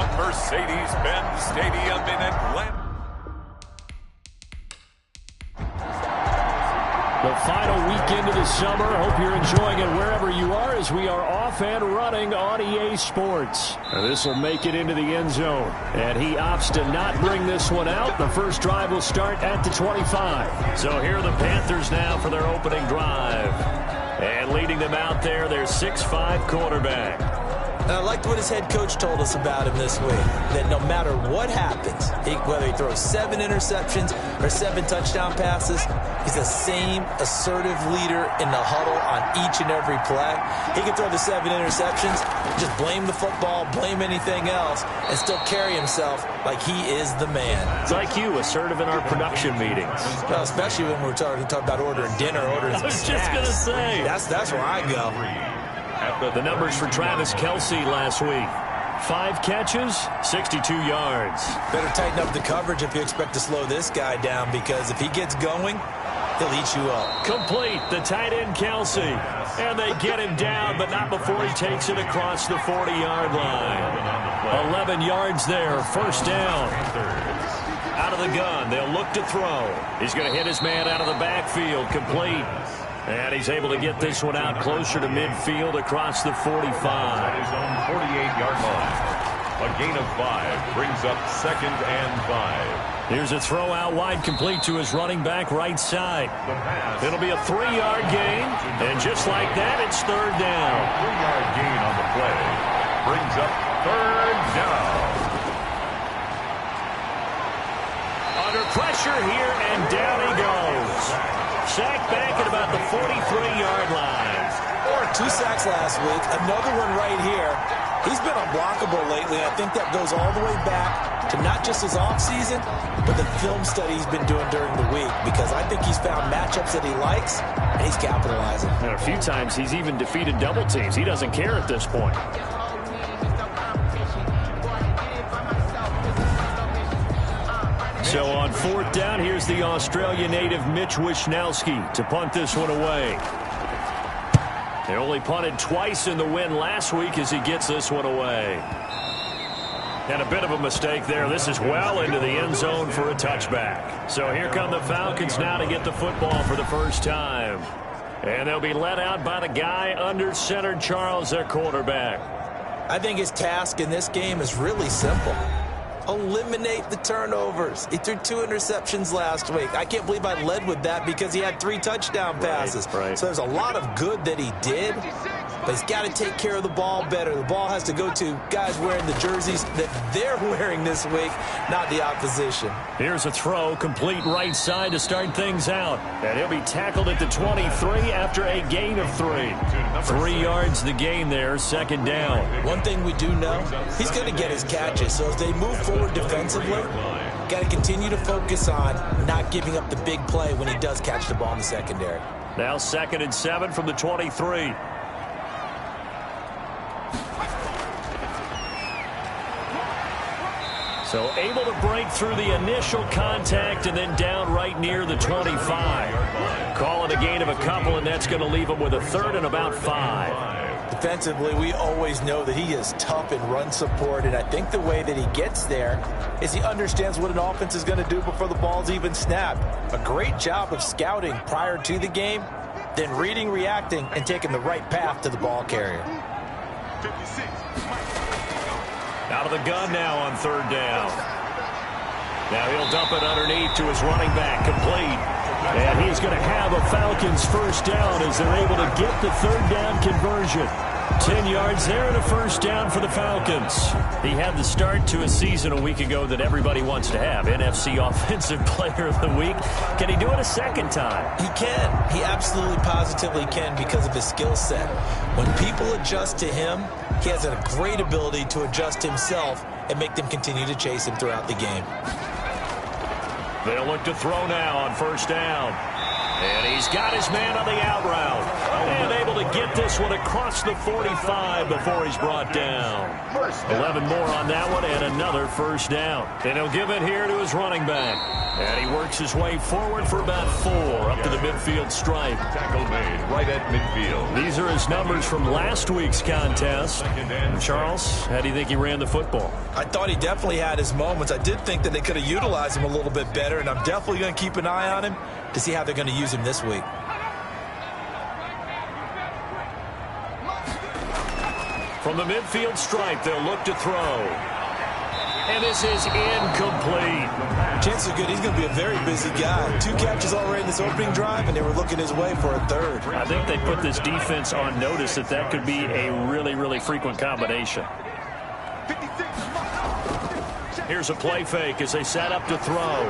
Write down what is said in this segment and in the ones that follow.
from Mercedes-Benz Stadium in Atlanta. The final weekend of the summer. Hope you're enjoying it wherever you are as we are off and running on EA Sports. This will make it into the end zone. And he opts to not bring this one out. The first drive will start at the 25. So here are the Panthers now for their opening drive. And leading them out there, their 6'5" quarterback. I liked what his head coach told us about him this week, that no matter what happens, whether he throws 7 interceptions or 7 touchdown passes, he's the same assertive leader in the huddle on each and every play. He can throw the 7 interceptions, just blame the football, blame anything else, and still carry himself like he is the man. It's like you, assertive in our production meetings. Well, especially when we're talking about ordering dinner, ordering some snacks. I was just going to say. That's where I go. The numbers for Travis Kelce last week. 5 catches, 62 yards. Better tighten up the coverage if you expect to slow this guy down, because if he gets going, he'll eat you up. Complete, the tight end Kelce. And they get him down, but not before he takes it across the 40-yard line. 11 yards there, first down. Out of the gun, they'll look to throw. He's going to hit his man out of the backfield, complete. And he's able to get this one out closer to midfield across the 45. His own 48-yard line. A gain of 5 brings up 2nd and 5. Here's a throw out wide, complete to his running back right side. It'll be a 3-yard gain, and just like that, it's 3rd down. 3-yard gain on the play brings up 3rd down. Under pressure here, and down he goes. Sacked back at about the 43-yard line. Or 2 sacks last week. Another one right here. He's been unblockable lately. I think that goes all the way back to not just his offseason, but the film study he's been doing during the week, because I think he's found matchups that he likes, and he's capitalizing. And a few times he's even defeated double teams. He doesn't care at this point. So on 4th down, here's the Australia native Mitch Wishnowsky to punt this one away. They only punted twice in the win last week as he gets this one away. And a bit of a mistake there. This is well into the end zone for a touchback. So here come the Falcons now to get the football for the first time. And they'll be led out by the guy under center, Charles, their quarterback. I think his task in this game is really simple. Eliminate the turnovers. He threw 2 interceptions last week. I can't believe I led with that because he had 3 touchdown passes. Right. So there's a lot of good that he did, but he's got to take care of the ball better. The ball has to go to guys wearing the jerseys that they're wearing this week, not the opposition. Here's a throw, complete right side to start things out. And he'll be tackled at the 23 after a gain of 3. 3 yards the gain there, 2nd down. One thing we do know, he's going to get his catches. So as they move forward defensively, got to continue to focus on not giving up the big play when he does catch the ball in the secondary. Now 2nd and 7 from the 23. So able to break through the initial contact and then down right near the 25. Call it a gain of a couple, and that's going to leave him with a 3rd and about 5. Defensively, we always know that he is tough in run support, and I think the way that he gets there is he understands what an offense is going to do before the ball's even snapped. A great job of scouting prior to the game, then reading, reacting, and taking the right path to the ball carrier. Out of the gun now on 3rd down. Now he'll dump it underneath to his running back, complete. And he's going to have a Falcons first down as they're able to get the 3rd down conversion. 10 yards there and a first down for the Falcons. He had the start to a season a week ago that everybody wants to have. NFC Offensive Player of the Week. Can he do it a second time? He can. He absolutely positively can because of his skill set. When people adjust to him, he has a great ability to adjust himself and make them continue to chase him throughout the game. They'll look to throw now on first down. And he's got his man on the out route. And able able to get this one across the 45 before he's brought down. 11 more on that one and another first down. And he'll give it here to his running back. And he works his way forward for about 4 up to the midfield stripe. Tackle made right at midfield. These are his numbers from last week's contest. Charles, how do you think he ran the football? I thought he definitely had his moments. I did think that they could have utilized him a little bit better, and I'm definitely going to keep an eye on him to see how they're going to use him this week. From the midfield stripe, they'll look to throw. And this is incomplete. Chances are good he's going to be a very busy guy. 2 catches already in this opening drive, and they were looking his way for a third. I think they put this defense on notice that could be a really, really frequent combination. Here's a play fake as they set up to throw.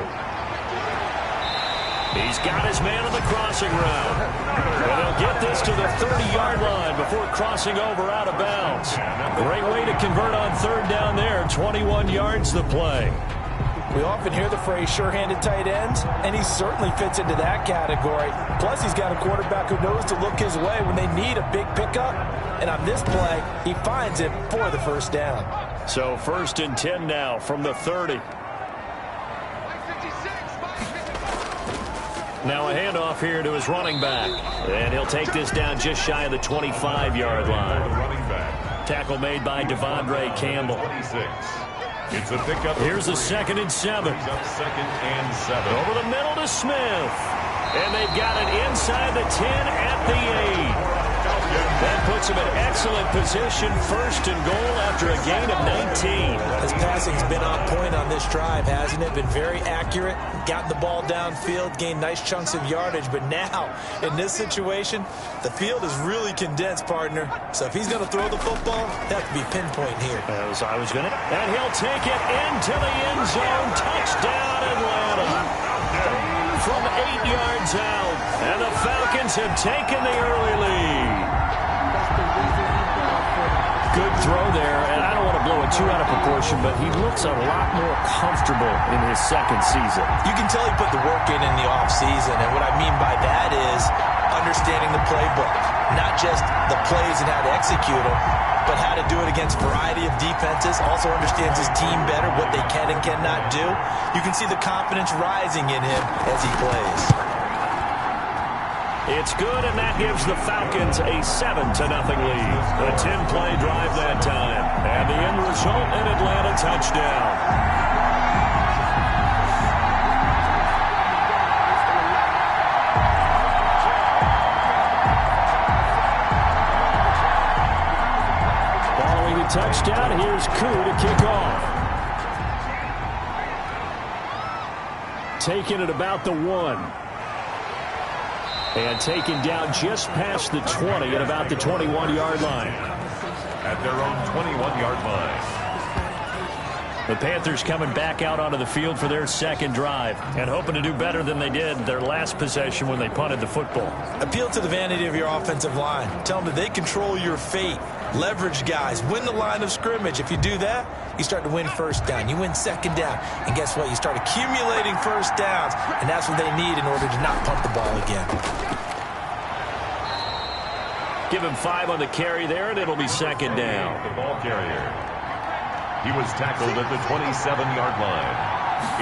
He's got his man on the crossing route. And he'll get this to the 30-yard line before crossing over out of bounds. Great way to convert on third down there. 21 yards the play. We often hear the phrase sure-handed tight ends, and he certainly fits into that category. Plus, he's got a quarterback who knows to look his way when they need a big pickup. And on this play, he finds it for the first down. So 1st and 10 now from the 30. Now a handoff here to his running back. And he'll take this down just shy of the 25-yard line. Tackle made by Devondre Campbell. 26. It's a pickup. Here's a 2nd and 7. Second and 7. Over the middle to Smith. And they've got it inside the 10 at the 8. That puts him in excellent position, 1st and goal after a gain of 19. His passing's been on point on this drive, hasn't it? Been very accurate, gotten the ball downfield, gained nice chunks of yardage. But now, in this situation, the field is really condensed, partner. So if he's going to throw the football, that has to be pinpoint here. As I was going to. And he'll take it into the end zone. Touchdown, Atlanta. From 8 yards out. And the Falcons have taken the early lead. Good throw there, and I don't want to blow it too out of proportion, but he looks a lot more comfortable in his 2nd season. You can tell he put the work in the offseason, and what I mean by that is understanding the playbook. Not just the plays and how to execute them, but how to do it against a variety of defenses. Also understands his team better, what they can and cannot do. You can see the confidence rising in him as he plays. It's good, and that gives the Falcons a 7-0 lead. A 10-play drive that time. And the end result, an Atlanta touchdown. Following the touchdown, here's Koo to kick off. Taking it about the 1. And taken down just past the 20 at about the 21-yard line. At their own 21-yard line. The Panthers coming back out onto the field for their 2nd drive and hoping to do better than they did their last possession when they punted the football. Appeal to the vanity of your offensive line. Tell them that they control your fate. Leverage guys. Win the line of scrimmage. If you do that, you start to win 1st down. You win 2nd down. And guess what? You start accumulating 1st downs. And that's what they need in order to not punt the ball again. Give him 5 on the carry there, and it'll be 2nd down. The ball carrier. He was tackled at the 27-yard line.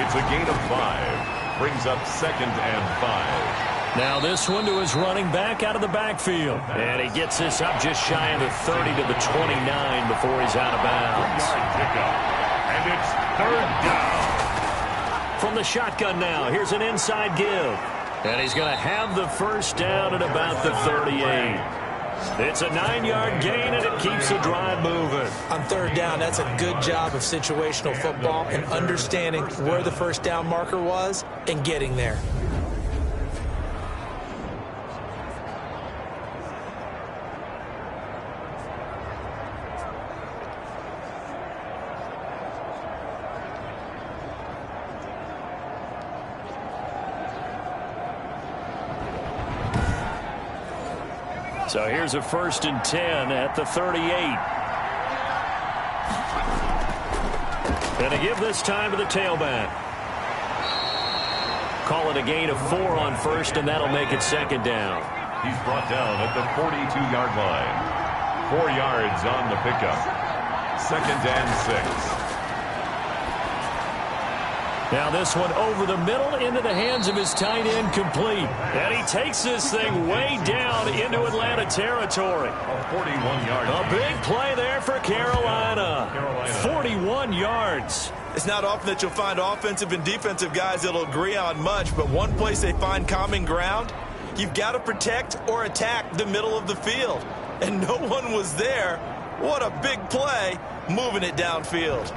It's a gain of 5. Brings up 2nd and 5. Now this one to his running back out of the backfield. And he gets this up just shy of the 30 to the 29 before he's out of bounds. And it's 3rd down. From the shotgun now, here's an inside give. And he's going to have the 1st down at about the 38. It's a 9-yard gain, and it keeps the drive moving. On 3rd down, that's a good job of situational football and understanding where the 1st down marker was and getting there. So here's a 1st and 10 at the 38. And to give this time to the tailback. Call it a gain of 4 on 1st, and that'll make it 2nd down. He's brought down at the 42-yard line. 4 yards on the pickup. 2nd and 6. Now this one over the middle into the hands of his tight end, complete. And he takes this thing way down into Atlanta territory. 41 yards. A big play there for Carolina. 41 yards. It's not often that you'll find offensive and defensive guys that'll agree on much, but one place they find common ground, you've got to protect or attack the middle of the field. And no one was there. What a big play, moving it downfield.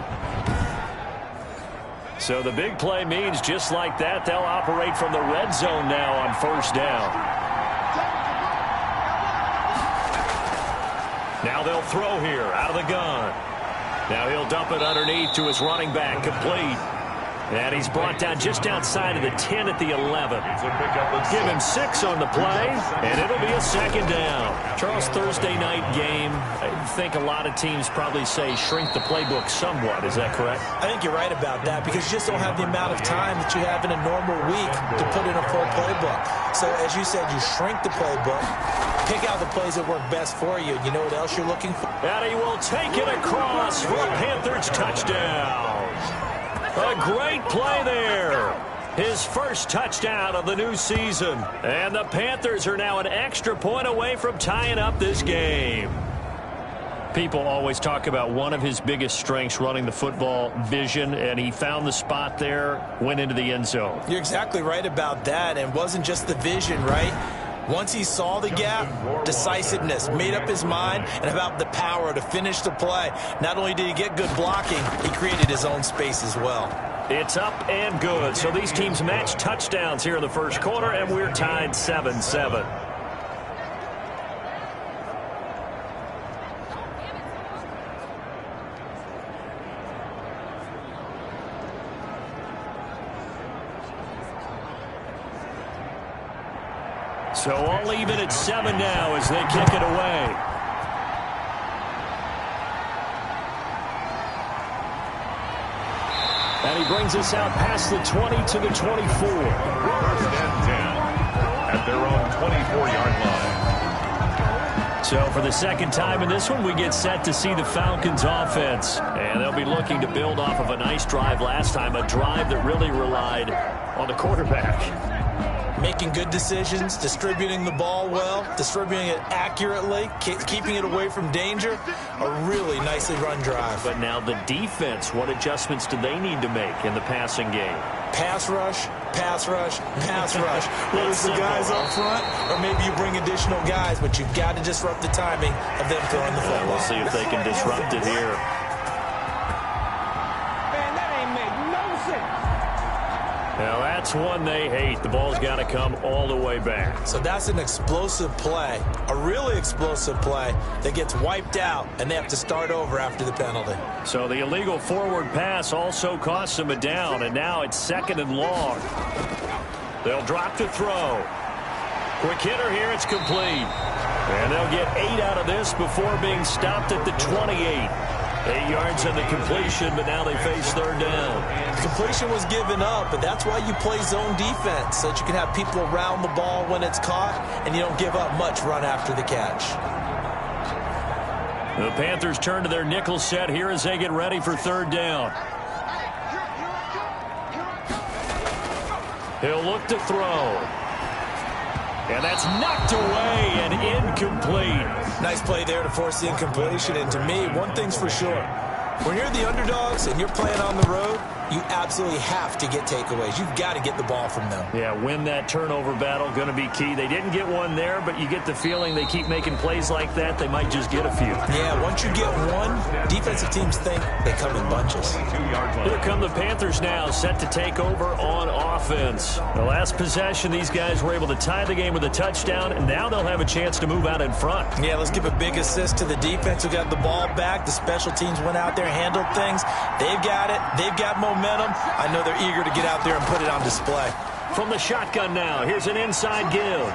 So the big play means just like that, they'll operate from the red zone now on 1st down. Now they'll throw here out of the gun. Now he'll dump it underneath to his running back, complete. And he's brought down just outside of the 10 at the 11. Give him 6 on the play, and it'll be a 2nd down. Charles, Thursday night game, I think a lot of teams probably say shrink the playbook somewhat. Is that correct? I think you're right about that because you just don't have the amount of time that you have in a normal week to put in a full playbook. So as you said, you shrink the playbook, pick out the plays that work best for you. You know what else you're looking for? And he will take it across for a Panthers touchdown. A great play there. His first touchdown of the new season. And the Panthers are now an extra point away from tying up this game. People always talk about one of his biggest strengths running the football, vision, and he found the spot there, went into the end zone. You're exactly right about that, and it wasn't just the vision, right? Once he saw the gap, decisiveness, made up his mind, and about the power to finish the play. Not only did he get good blocking, he created his own space as well. It's up and good. So these teams match touchdowns here in the first quarter, and we're tied 7-7. So all even at 7 now as they kick it away. And he brings us out past the 20 to the 24. 1st and 10 at their own 24-yard line. So for the second time in this one, we get set to see the Falcons offense. And they'll be looking to build off of a nice drive last time, a drive that really relied on the quarterback. Making good decisions, distributing the ball well, distributing it accurately, keeping it away from danger. A really nicely run drive. But now the defense, what adjustments do they need to make in the passing game? Pass rush, pass rush, pass rush. Whether it's the guys up front or maybe you bring additional guys, but you've got to disrupt the timing of them throwing the football. We'll see if they can disrupt it here. Now that's one they hate. The ball's got to come all the way back. So that's an explosive play, a really explosive play that gets wiped out, and they have to start over after the penalty. So the illegal forward pass also costs them a down, and now it's 2nd and long. They'll drop to throw. Quick hitter here, it's complete. And they'll get 8 out of this before being stopped at the 28. 8 yards on the completion, but now they face 3rd down. Completion was given up, but that's why you play zone defense, so that you can have people around the ball when it's caught, and you don't give up much run after the catch. The Panthers turn to their nickel set here as they get ready for 3rd down. He'll look to throw. And that's knocked away and incomplete. Nice play there to force the incompletion. And to me, one thing's for sure. When you're the underdogs and you're playing on the road, you absolutely have to get takeaways. You've got to get the ball from them. Yeah, win that turnover battle, going to be key. They didn't get one there, but you get the feeling they keep making plays like that, they might just get a few. Yeah, once you get one, defensive teams think they come in bunches. Here come the Panthers now, set to take over on offense. The last possession, these guys were able to tie the game with a touchdown, and now they'll have a chance to move out in front. Yeah, let's give a big assist to the defense who got the ball back. The special teams went out there, handled things. They've got it. They've got momentum. I know they're eager to get out there and put it on display. From the shotgun now, here's an inside give.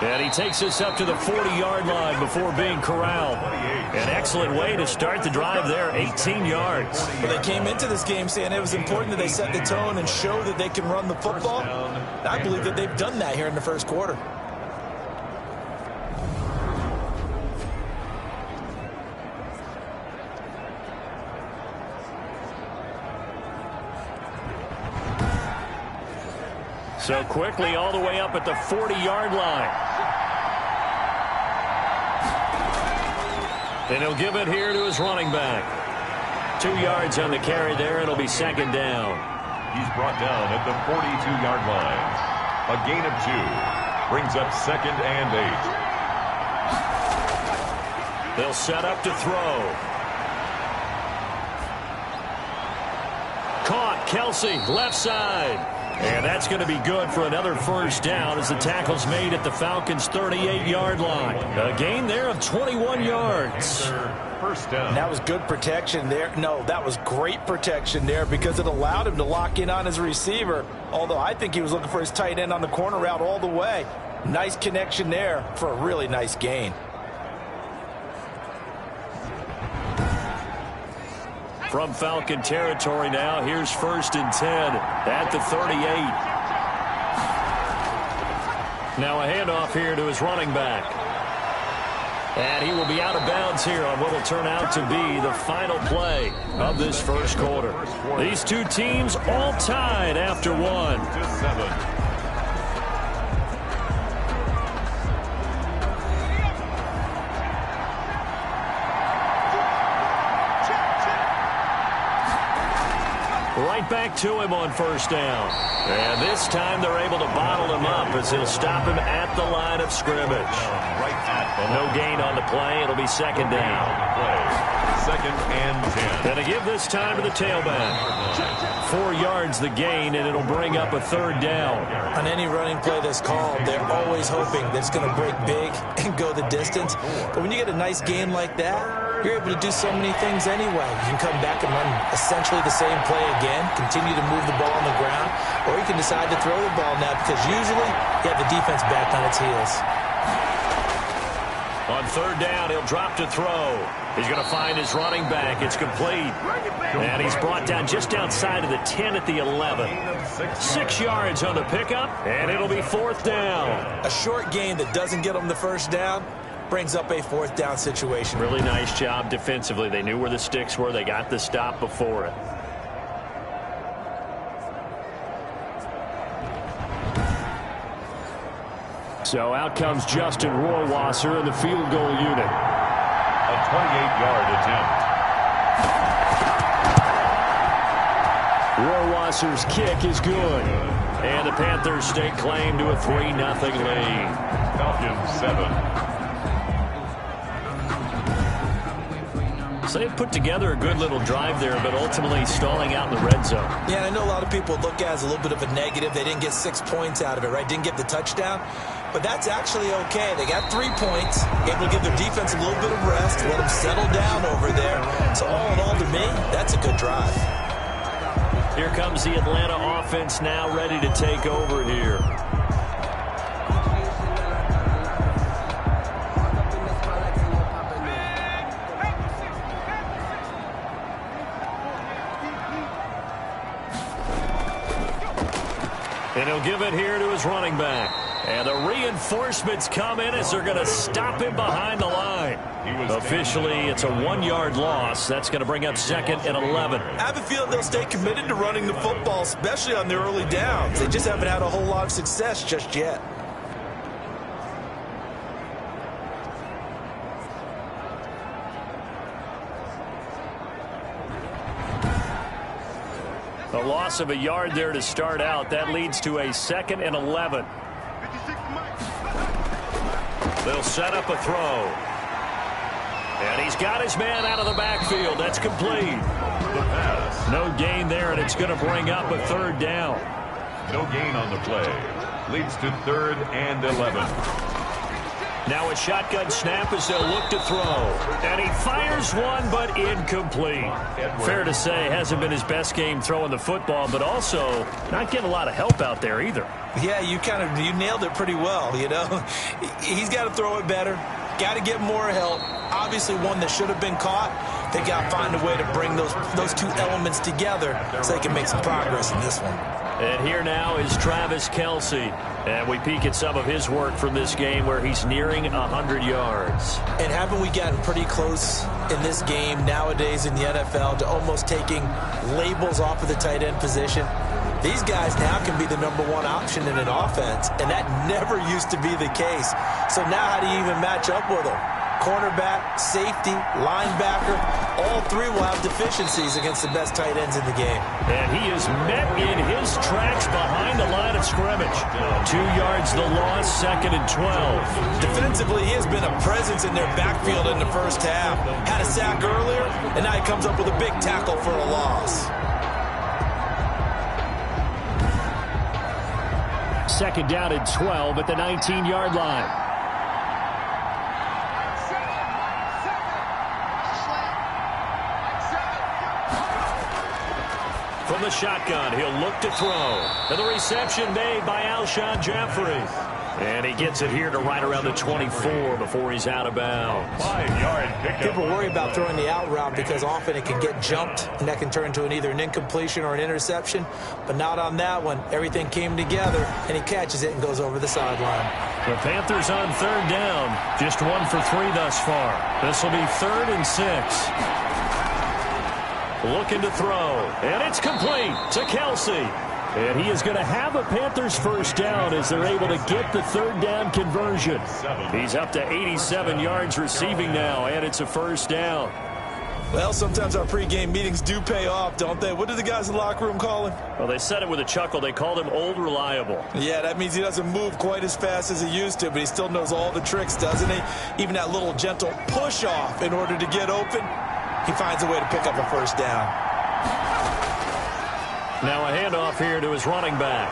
And he takes us up to the 40-yard line before being corralled. An excellent way to start the drive there, 18 yards. Well, they came into this game saying it was important that they set the tone and show that they can run the football. I believe that they've done that here in the first quarter. So quickly all the way up at the 40-yard line. And he'll give it here to his running back. 2 yards on the carry there. It'll be second down. He's brought down at the 42-yard line. A gain of 2. Brings up second and 8. They'll set up to throw. Caught. Kelsey, left side. And that's going to be good for another first down as the tackle's made at the Falcons' 38-yard line. A gain there of 21 yards. First down. That was good protection there. No, that was great protection there because it allowed him to lock in on his receiver. Although I think he was looking for his tight end on the corner route all the way. Nice connection there for a really nice gain. From Falcon territory now, here's first and 10 at the 38. Now a handoff here to his running back. And he will be out of bounds here on what will turn out to be the final play of this first quarter. These two teams all tied after one. 7. Right back to him on first down. And this time they're able to bottle him up as he'll stop him at the line of scrimmage. No gain on the play. It'll be second down. Second and 10. And to give this time to the tailback. 4 yards the gain, and it'll bring up a third down. On any running play that's called, they're always hoping that it's going to break big and go the distance. But when you get a nice game like that, you're able to do so many things anyway. You can come back and run essentially the same play again, continue to move the ball on the ground, or you can decide to throw the ball now because usually you have the defense back on its heels. On third down, he'll drop to throw. He's going to find his running back. It's complete. And he's brought down just outside of the 10 at the 11. 6 yards on the pickup, and it'll be fourth down. A short gain that doesn't get them the first down brings up a fourth down situation. Really nice job defensively. They knew where the sticks were. They got the stop before it. So out comes Justin Rohrwasser in the field goal unit. A 28-yard attempt. Rohrwasser's kick is good. And the Panthers stake claim to a 3-0 lead. Falcons 7. So they've put together a good little drive there, but ultimately stalling out in the red zone. Yeah, I know a lot of people look at it as a little bit of a negative. They didn't get 6 points out of it, right? Didn't get the touchdown. But that's actually okay. They got 3 points, able to give their defense a little bit of rest, let them settle down over there. So all in all, to me, that's a good drive. Here comes the Atlanta offense now ready to take over here. And he'll give it here to his running back. And the reinforcements come in as they're going to stop him behind the line. Officially, it's a 1-yard loss. That's going to bring up second and 11. I have a feeling they'll stay committed to running the football, especially on their early downs. They just haven't had a whole lot of success just yet. A loss of a yard there to start out. That leads to a second and 11. They'll set up a throw. And he's got his man out of the backfield. That's complete. The pass. No gain there, and it's going to bring up a third down. No gain on the play. Leads to third and 11. Now a shotgun snap as they'll look to throw. And he fires one, but incomplete. Fair to say, hasn't been his best game throwing the football, but also not getting a lot of help out there either. Yeah, you nailed it pretty well, you know. He's got to throw it better. Got to get more help. Obviously one that should have been caught, They got to find a way to bring those two elements together so they can make some progress in this one. And here now is Travis Kelce. And we peek at some of his work from this game where he's nearing 100 yards. And haven't we gotten pretty close in this game nowadays in the NFL to almost taking labels off of the tight end position? These guys now can be the #1 option in an offense, and that never used to be the case. So now how do you even match up with them? Cornerback, safety, linebacker, all three will have deficiencies against the best tight ends in the game. And he is met in his tracks behind the line of scrimmage. 2 yards the loss, 2nd and 12. Defensively, he has been a presence in their backfield in the first half. Had a sack earlier, and now he comes up with a big tackle for a loss. 2nd down and 12 at the 19-yard line. From the shotgun, he'll look to throw. And the reception made by Alshon Jeffrey. And he gets it here to right around the 24 before he's out of bounds. 5-yard pickup. People worry about throwing the out route because often it can get jumped, and that can turn into either an incompletion or an interception. But not on that one. Everything came together, and he catches it and goes over the sideline. The Panthers on 3rd down. Just 1 for 3 thus far. This will be 3rd and 6. Looking to throw, and it's complete to Kelce. And he is going to have a Panthers first down as they're able to get the 3rd down conversion. He's up to 87 yards receiving now, and it's a first down. Well, sometimes our pregame meetings do pay off, don't they? What do the guys in the locker room call him? Well, they said it with a chuckle. They called him Old Reliable. Yeah, that means he doesn't move quite as fast as he used to, but he still knows all the tricks, doesn't he? Even that little gentle push-off in order to get open. He finds a way to pick up a first down. Now a handoff here to his running back.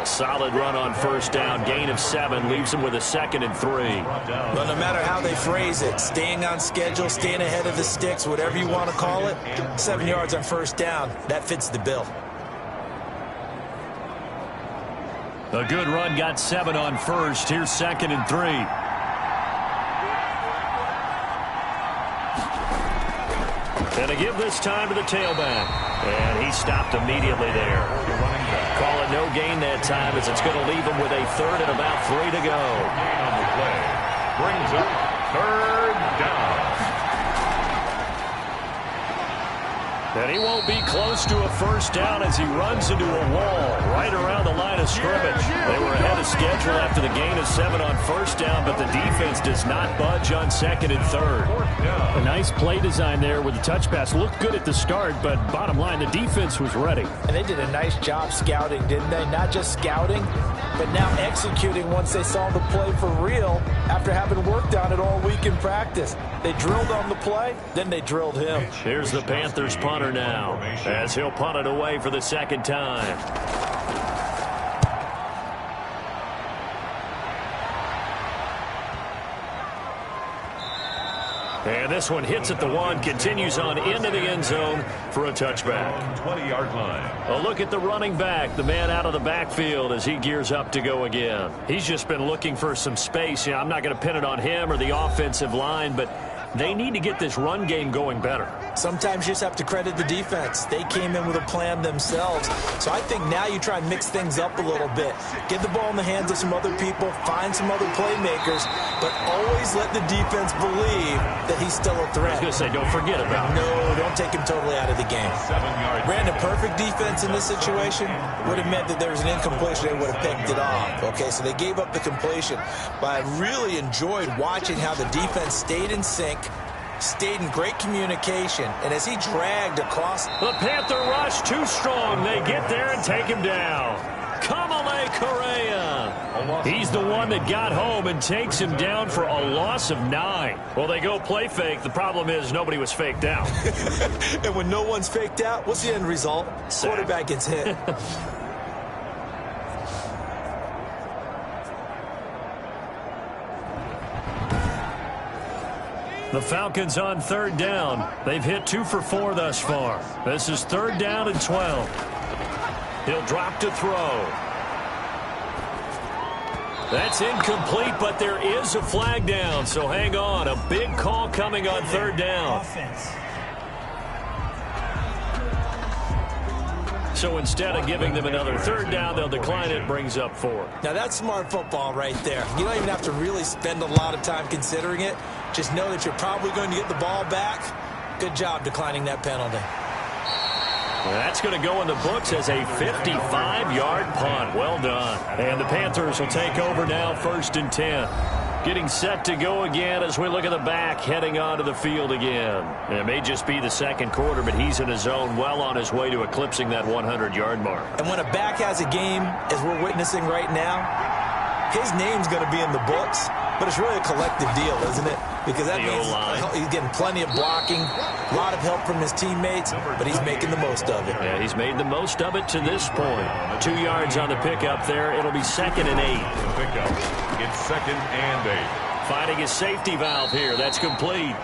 A solid run on first down. Gain of 7 leaves him with a 2nd and 3. Well, no matter how they phrase it, staying on schedule, staying ahead of the sticks, whatever you want to call it, 7 yards on first down, that fits the bill. A good run got 7 on first. Here's 2nd and 3. And to give this time to the tailback. And he stopped immediately there. Call it no gain that time as it's going to leave him with a 3rd and about 3 to go. Gain on the play brings up 3rd down. And he won't be close to a first down as he runs into a wall right around the line of scrimmage. They were ahead of schedule after the gain of 7 on first down, but the defense does not budge on 2nd and 3rd. A nice play design there with the touch pass. Looked good at the start, but bottom line, the defense was ready. And they did a nice job scouting, didn't they? Not just scouting, but now executing once they saw the play for real after having worked on it all week in practice. They drilled on the play, then they drilled him. Here's the Panthers punter now as he'll punt it away for the 2nd time. And this one hits at the 1, continues on into the end zone for a touchback. 20-yard line. A look at the running back, the man out of the backfield as he gears up to go again. He's just been looking for some space. I'm not going to pin it on him or the offensive line, but they need to get this run game going better. Sometimes you just have to credit the defense. They came in with a plan themselves. So I think now you try and mix things up a little bit. Get the ball in the hands of some other people, find some other playmakers, but always let the defense believe that he's still a threat. I was going to say, don't forget about him. No, don't take him totally out of the game. 7-yard. Ran a perfect defense in this situation would have meant that there was an incompletion. They would have picked it off. Okay, so they gave up the completion. But I really enjoyed watching how the defense stayed in sync, stayed in great communication, and as he dragged across. The Panther rush too strong. They get there and take him down. Kamalei Correa. He's the one that got home and takes him down for a loss of 9. Well, they go play fake. The problem is nobody was faked out. And when no one's faked out, what's the end result? Sack. Quarterback gets hit. The Falcons on 3rd down. They've hit 2 for 4 thus far. This is 3rd down and 12. He'll drop to throw. That's incomplete, but there is a flag down, so hang on. A big call coming on third down. So instead of giving them another third down, they'll decline it, brings up 4. Now that's smart football right there. You don't even have to really spend a lot of time considering it. Just know that you're probably going to get the ball back. Good job declining that penalty. That's going to go in the books as a 55-yard punt. Well done. And the Panthers will take over now, 1st and 10. Getting set to go again as we look at the back, heading onto the field again. It may just be the second quarter, but he's in his zone, well on his way to eclipsing that 100-yard mark. And when a back has a game, as we're witnessing right now, his name's going to be in the books, but it's really a collective deal, isn't it? Because that means he's getting plenty of blocking, a lot of help from his teammates, but he's making the most of it. Yeah, he's made the most of it to this point. 2 yards on the pickup there. It'll be 2nd and 8. Pickup. It's 2nd and 8. Finding his safety valve here. That's complete.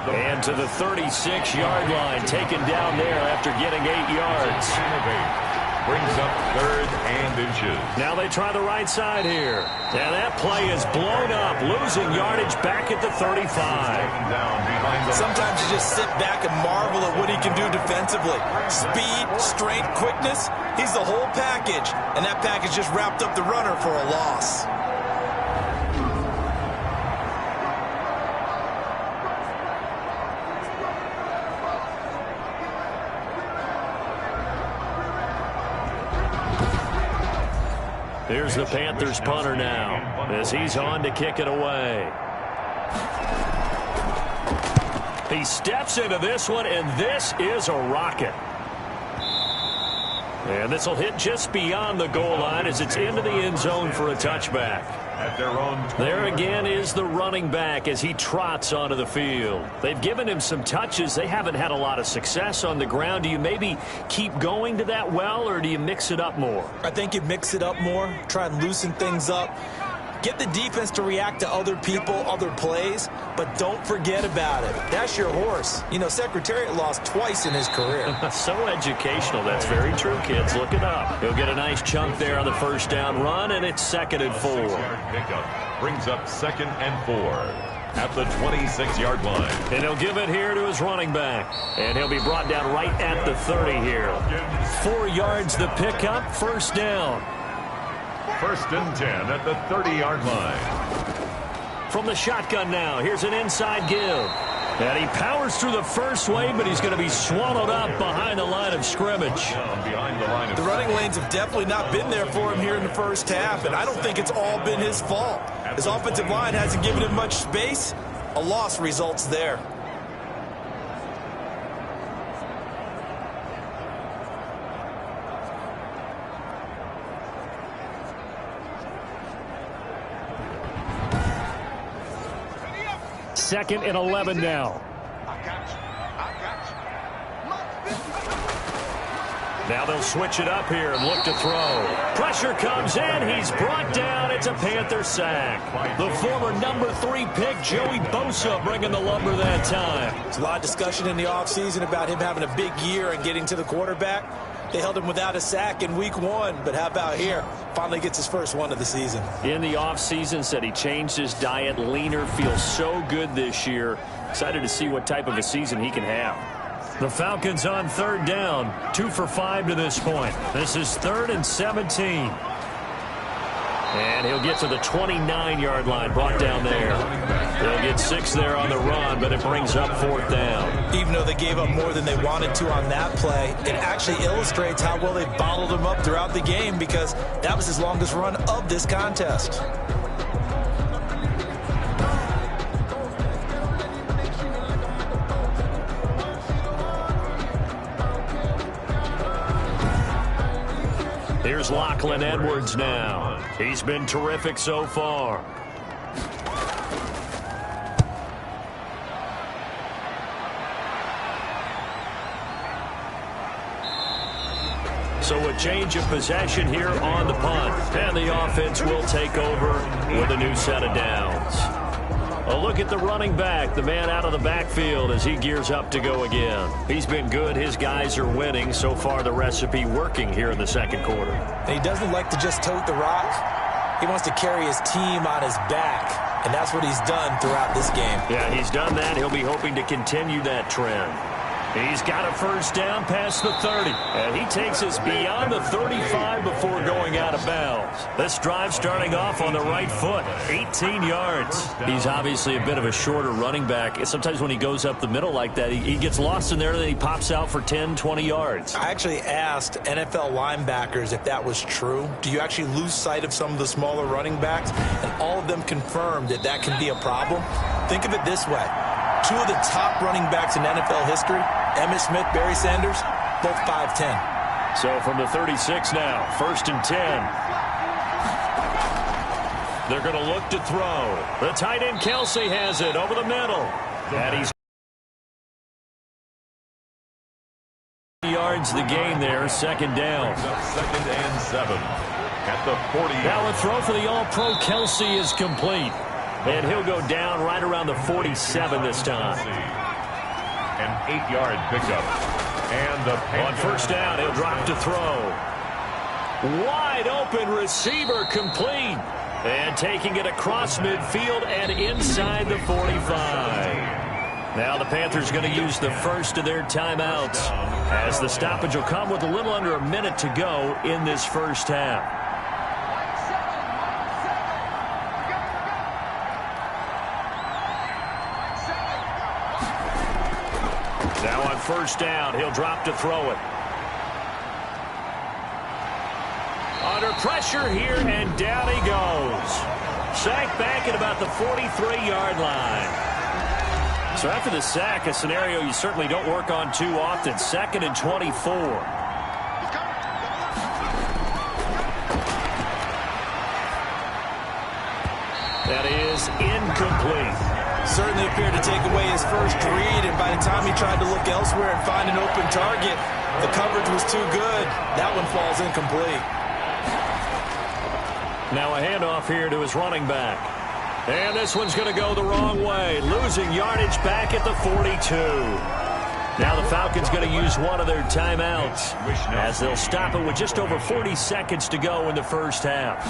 And to the 36-yard line, taken down there after getting 8 yards. Brings up 3rd and inches. Now they try the right side here. And that play is blown up, losing yardage back at the 35. Sometimes you just sit back and marvel at what he can do defensively. Speed, strength, quickness, he's the whole package. And that package just wrapped up the runner for a loss. Here's the Panthers punter now as he's on to kick it away. He steps into this one, and this is a rocket. And this will hit just beyond the goal line as it's into the end zone for a touchback. At their own 20. There again is the running back as he trots onto the field. They've given him some touches. They haven't had a lot of success on the ground. Do you maybe keep going to that well, or do you mix it up more? I think you mix it up more, try and loosen things up. Get the defense to react to other people, other plays, but don't forget about it. That's your horse. You know, Secretariat lost twice in his career. So educational. That's very true, kids. Look it up. He'll get a nice chunk there on the first down run, and it's 2nd and 4. Pickup brings up 2nd and 4 at the 26-yard line. And he'll give it here to his running back. And he'll be brought down right at the 30 here. 4 yards the pickup, 1st down. 1st and 10 at the 30-yard line. From the shotgun now, here's an inside give. And he powers through the first wave, but he's going to be swallowed up behind the line of scrimmage. The running lanes have definitely not been there for him here in the first half, and I don't think it's all been his fault. His offensive line hasn't given him much space. A loss results there. Second and 11 now. Now they'll switch it up here and look to throw. Pressure comes in. He's brought down. It's a Panther sack. The former number 3 pick, Joey Bosa, bringing the lumber that time. There's a lot of discussion in the offseason about him having a big year and getting to the quarterback. They held him without a sack in week 1, but how about here? Finally gets his first one of the season. In the offseason, said he changed his diet, leaner, feels so good this year. Excited to see what type of a season he can have. The Falcons on 3rd down, 2 for 5 to this point. This is 3rd and 17. And he'll get to the 29-yard line, brought down there. They'll get 6 there on the run, but it brings up 4th down. Even though they gave up more than they wanted to on that play, it actually illustrates how well they bottled him up throughout the game, because that was his longest run of this contest. Here's Lachlan Edwards now. He's been terrific so far. So a change of possession here on the punt. And the offense will take over with a new set of downs. A look at the running back, the man out of the backfield as he gears up to go again. He's been good. His guys are winning. So far, the recipe working here in the second quarter. He doesn't like to just tote the rock. He wants to carry his team on his back, and that's what he's done throughout this game. Yeah, he's done that. He'll be hoping to continue that trend. He's got a first down past the 30, and he takes us beyond the 35 before going out of bounds. This drive starting off on the right foot, 18 yards. He's obviously a bit of a shorter running back. Sometimes when he goes up the middle like that, he gets lost in there, and then he pops out for 10, 20 yards. I actually asked NFL linebackers if that was true. Do you actually lose sight of some of the smaller running backs? And all of them confirmed that that can be a problem. Think of it this way. Two of the top running backs in NFL history, Emmitt Smith, Barry Sanders, both 5'10". So from the 36 now, 1st and 10. They're going to look to throw. The tight end Kelce has it over the middle. And he's yards the gain there, 2nd down. 2nd and 7 at the 40. Now a throw for the All-Pro Kelce is complete. And he'll go down right around the 47 this time. An 8-yard pickup. And the on 1st down, he'll drop to throw. Wide open receiver complete. And taking it across midfield and inside the 45. Now the Panthers going to use the first of their timeouts, as the stoppage will come with a little under a minute to go in this first half. Now on 1st down, he'll drop to throw it. Under pressure here, and down he goes. Sacked back at about the 43-yard line. So after the sack, a scenario you certainly don't work on too often. 2nd and 24. That is incomplete. Certainly appeared to take away his first read, and by the time he tried to look elsewhere and find an open target, the coverage was too good. That one falls incomplete. Now a handoff here to his running back. And this one's going to go the wrong way, losing yardage back at the 42. Now the Falcons going to use one of their timeouts, as they'll stop it with just over 40 seconds to go in the first half.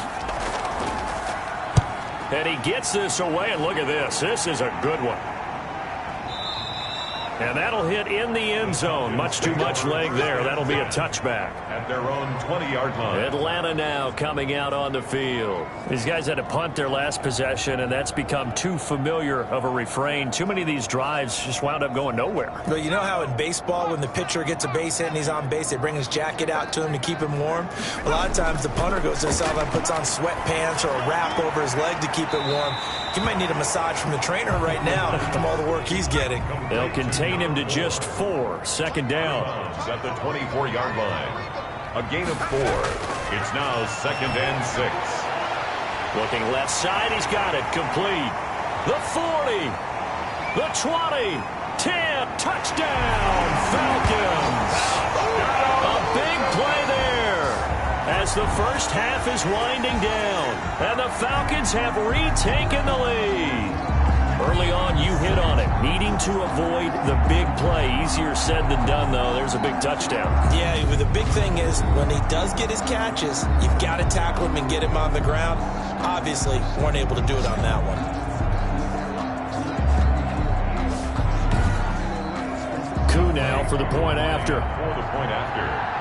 And he gets this away, and look at this. This is a good one. And that'll hit in the end zone. Much too much leg there. That'll be a touchback. At their own 20-yard line. Atlanta now coming out on the field. These guys had to punt their last possession, and that's become too familiar of a refrain. Too many of these drives just wound up going nowhere. But you know how in baseball, when the pitcher gets a base hit and he's on base, they bring his jacket out to him to keep him warm? A lot of times the punter goes to the sideline, puts on sweatpants or a wrap over his leg to keep it warm. He might need a massage from the trainer right now from all the work he's getting. They'll contain him to just 4. 2nd down. At the 24-yard line. A gain of 4. It's now 2nd and 6. Looking left side, he's got it complete. The 40, the 20, 10, touchdown, Falcons. A big play there as the first half is winding down, and the Falcons have retaken the lead. Early on, you hit on it, needing to avoid the big play. Easier said than done, though. There's a big touchdown. Yeah, the big thing is when he does get his catches, you've got to tackle him and get him on the ground. Obviously, weren't able to do it on that one. Koo now for the point after. For the point after.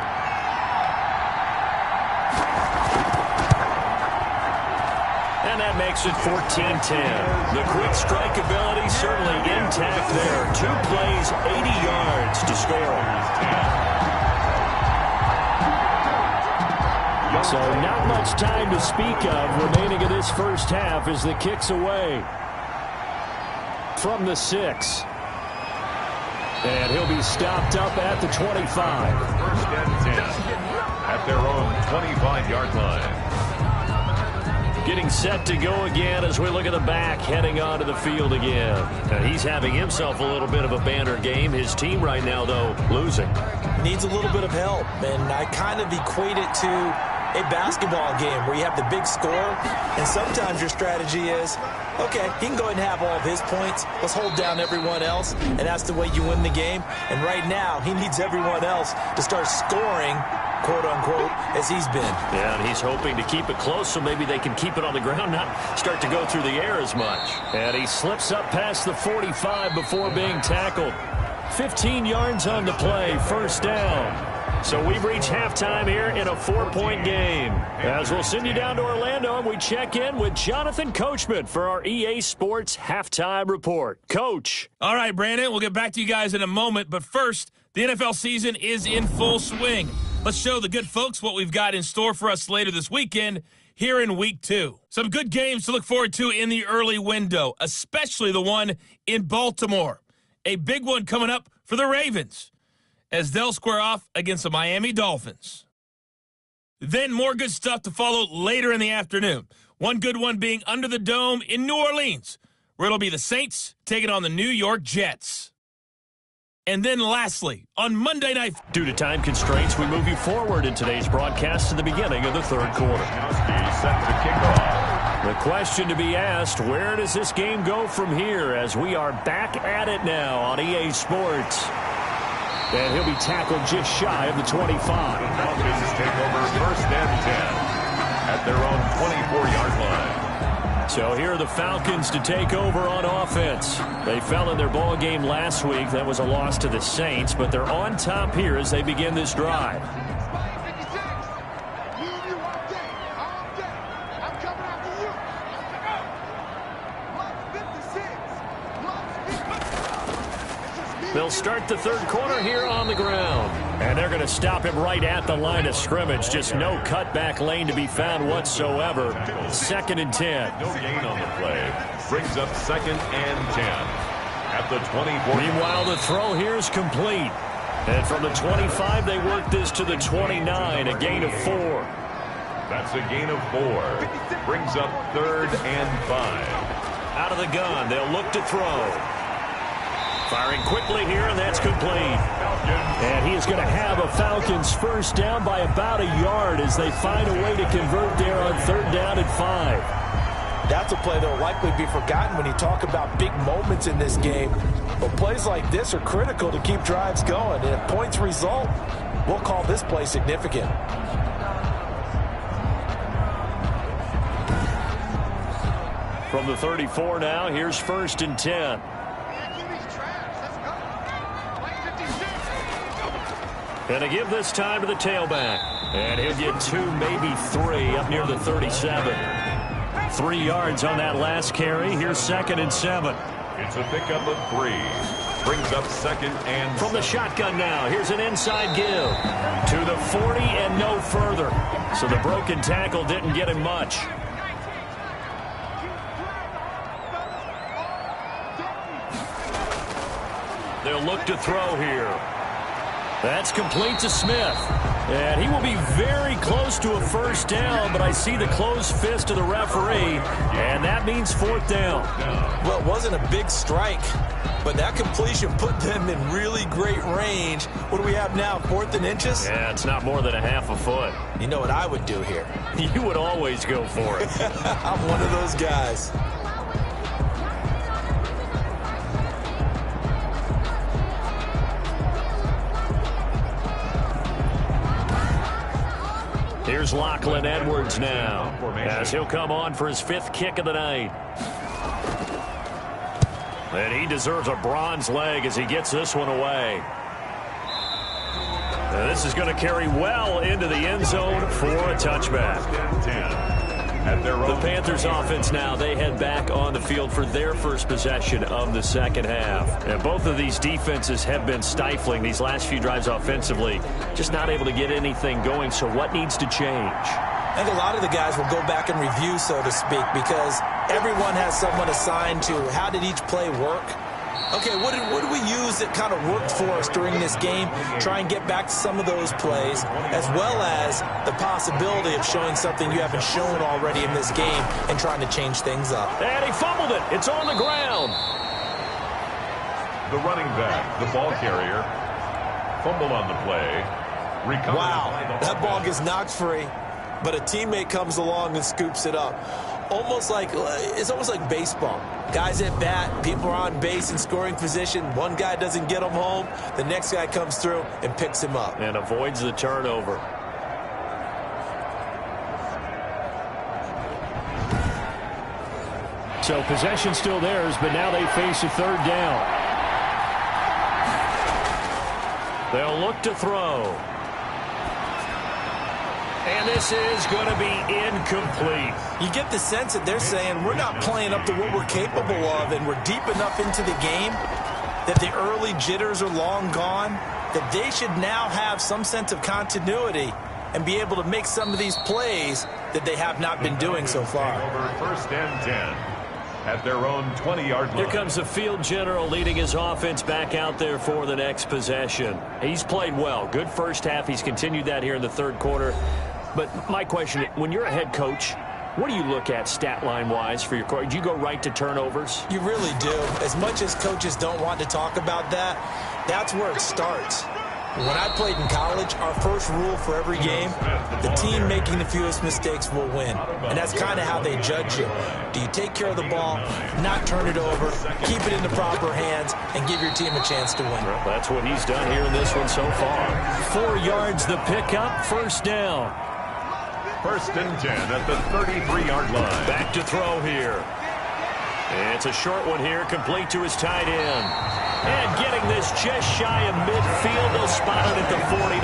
And that makes it 14-10. The quick strike ability certainly intact there. 2 plays, 80 yards to score. So not much time to speak of remaining in this first half as the kick's away from the 6. And he'll be stopped up at the 25. 1st and 10 at their own 25-yard line. Getting set to go again as we look at the back heading onto the field again. And he's having himself a little bit of a banner game. His team right now, though, losing. Needs a little bit of help, and I kind of equate it to a basketball game where you have the big score, and sometimes your strategy is, okay, he can go ahead and have all of his points. Let's hold down everyone else, and that's the way you win the game. And right now, he needs everyone else to start scoring, quote-unquote, as he's been. Yeah, and he's hoping to keep it close so maybe they can keep it on the ground, not start to go through the air as much. And he slips up past the 45 before being tackled. 15 yards on the play, first down. So we've reached halftime here in a 4-point game. As we'll send you down to Orlando, and we check in with Jonathan Coachman for our EA Sports Halftime Report. Coach. All right, Brandon, we'll get back to you guys in a moment. But first, the NFL season is in full swing. Let's show the good folks what we've got in store for us later this weekend here in Week 2. Some good games to look forward to in the early window, especially the one in Baltimore. A big one coming up for the Ravens as they'll square off against the Miami Dolphins. Then more good stuff to follow later in the afternoon. One good one being under the dome in New Orleans, where it'll be the Saints taking on the New York Jets. And then lastly, on Monday night. Due to time constraints, we move you forward in today's broadcast to the beginning of the third quarter. Set to kick off. The question to be asked, where does this game go from here as we are back at it now on EA Sports? And he'll be tackled just shy of the 25. The Falcons take over first and 10 at their own 24-yard line. So here are the Falcons to take over on offense. They fell in their ball game last week. That was a loss to the Saints, but they're on top here as they begin this drive. They'll start the third quarter here on the ground. And they're going to stop him right at the line of scrimmage. Just no cutback lane to be found whatsoever. 2nd and 10. No gain on the play. Brings up 2nd and 10 at the 24. Meanwhile, the throw here is complete. And from the 25, they work this to the 29, a gain of 4. That's a gain of 4. Brings up 3rd and 5. Out of the gun, they'll look to throw. Firing quickly here, and that's complete. And he is going to have a Falcons first down by about a yard as they find a way to convert there on 3rd down and 5. That's a play that will likely be forgotten when you talk about big moments in this game. But plays like this are critical to keep drives going. And if points result, we'll call this play significant. From the 34 now, here's 1st and 10. And to give this time to the tailback. And he'll get 2, maybe 3 up near the 37. 3 yards on that last carry. Here's 2nd and 7. It's a pickup of 3. Brings up 2nd and from the shotgun now. Here's an inside give. To the 40 and no further. So the broken tackle didn't get him much. They'll look to throw here. That's complete to Smith. And he will be very close to a first down, but I see the closed fist of the referee, and that means 4th down. Well, it wasn't a big strike, but that completion put them in really great range. What do we have now, 4th and inches? Yeah, it's not more than a half a foot. You know what I would do here? You would always go for it. I'm one of those guys. Here's Lachlan Edwards now, as he'll come on for his 5th kick of the night. And he deserves a bronze leg as he gets this one away. And this is going to carry well into the end zone for a touchback. The Panthers offense now, they head back on the field for their first possession of the second half. And both of these defenses have been stifling these last few drives offensively, just not able to get anything going. So what needs to change? I think a lot of the guys will go back and review, so to speak, because everyone has someone assigned to how did each play work. Okay, what did we use that kind of worked for us during this game? Try and get back to some of those plays, as well as the possibility of showing something you haven't shown already in this game and trying to change things up. And he fumbled it. It's on the ground. The running back, the ball carrier, fumbled on the play. Wow, that ball gets knocked free. but a teammate comes along and scoops it up. It's almost like baseball. Guys at bat, people are on base in scoring position. One guy doesn't get him home. The next guy comes through and picks him up. And avoids the turnover. So possession still theirs, but now they face a third down. They'll look to throw. And this is going to be incomplete. You get the sense that they're saying we're not playing up to what we're capable of, and we're deep enough into the game that the early jitters are long gone, that they should now have some sense of continuity and be able to make some of these plays that they have not been doing so far. Over 1st and 10 at their own 20-yard line. Here comes the field general leading his offense back out there for the next possession. He's played well. Good first half. He's continued that here in the third quarter. But my question, when you're a head coach, what do you look at stat line-wise for your coach? Do you go right to turnovers? You really do. As much as coaches don't want to talk about that, that's where it starts. When I played in college, our first rule for every game, the team making the fewest mistakes will win. And that's kind of how they judge you. Do you take care of the ball, not turn it over, keep it in the proper hands, and give your team a chance to win? Well, that's what he's done here in this one so far. 4 yards the pickup, first down. 1st and 10 at the 33-yard line. Back to throw here. And it's a short one here, complete to his tight end. And getting this just shy of midfield, they'll spot it at the 49.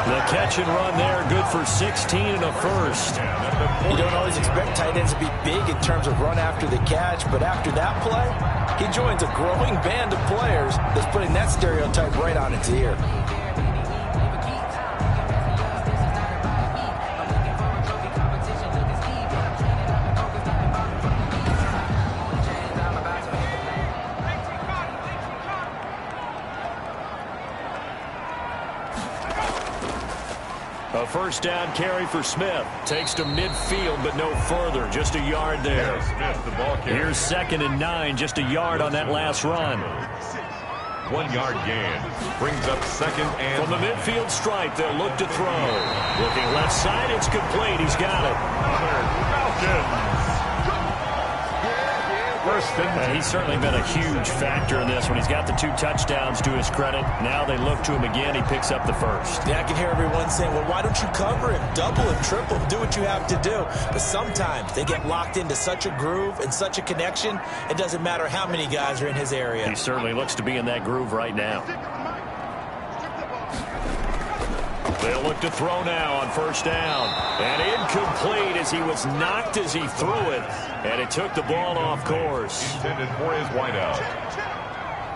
The catch and run there, good for 16 and a first. You don't always expect tight ends to be big in terms of run after the catch, but after that play, he joins a growing band of players that's putting that stereotype right on its ear. A first down carry for Smith. Takes to midfield, but no further. Just a yard there. Smith, the ball carrier. Here's 2nd and 9. Just a yard on that last run. 1-yard gain. Brings up 2nd and... From the midfield stripe, they'll look to throw. Looking left side, it's complete. He's got it. Falcons. 1st and 10. He's certainly been a huge factor in this one. He's got the 2 touchdowns to his credit. Now they look to him again. He picks up the first. Yeah, I can hear everyone saying, well, why don't you cover him? Double him, triple him, do what you have to do. But sometimes they get locked into such a groove and such a connection, it doesn't matter how many guys are in his area. He certainly looks to be in that groove right now. They'll look to throw now on first down. And incomplete as he was knocked as he threw it. And it took the ball off course. Intended for his wideout.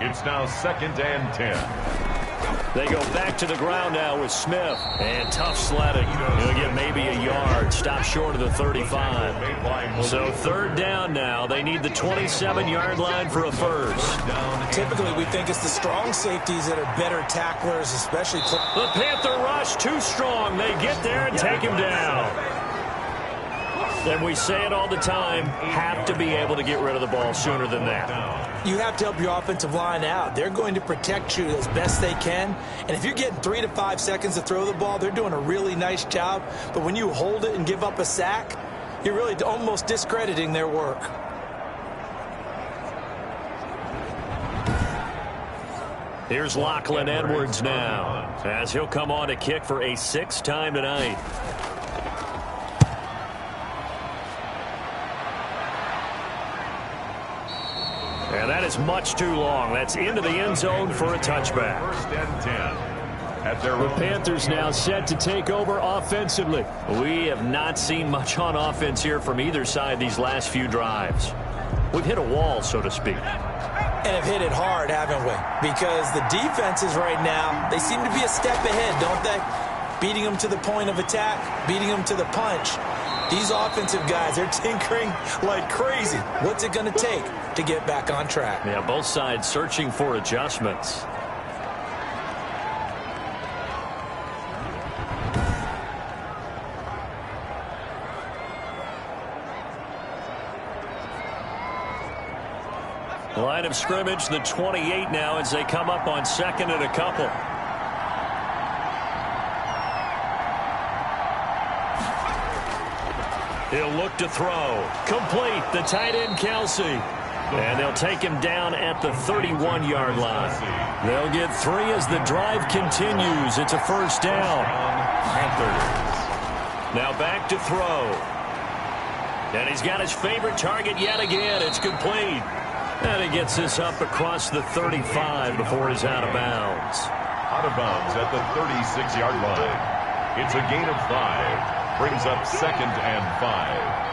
It's now 2nd and 10. They go back to the ground now with Smith. And tough sledding. He'll get maybe a yard. Stop short of the 35. So 3rd down now. They need the 27-yard line for a first. Typically, we think it's the strong safeties that are better tacklers, especially... The Panther rush too strong. They get there and take him down. And we say it all the time, have to be able to get rid of the ball sooner than that. You have to help your offensive line out. They're going to protect you as best they can. And if you're getting 3 to 5 seconds to throw the ball, they're doing a really nice job. But when you hold it and give up a sack, you're really almost discrediting their work. Here's Lachlan Edwards now, as he'll come on to kick for a 6th time tonight. And that is much too long. That's into the end zone for a touchback. 1st and 10. The Panthers now set to take over offensively. We have not seen much on offense here from either side these last few drives. We've hit a wall, so to speak. And have hit it hard, haven't we? Because the defenses right now, they seem to be a step ahead, don't they? Beating them to the point of attack, beating them to the punch. These offensive guys, they're tinkering like crazy. What's it going to take to get back on track? Yeah, both sides searching for adjustments. Line of scrimmage, the 28 now as they come up on 2nd and a couple. He'll look to throw. Complete. The tight end, Kelsey. And they'll take him down at the 31-yard line. They'll get 3 as the drive continues. It's a first down. Now back to throw. And he's got his favorite target yet again. It's complete. And he gets this up across the 35 before he's out of bounds. Out of bounds at the 36-yard line. It's a gain of 5. Brings up 2nd and 5.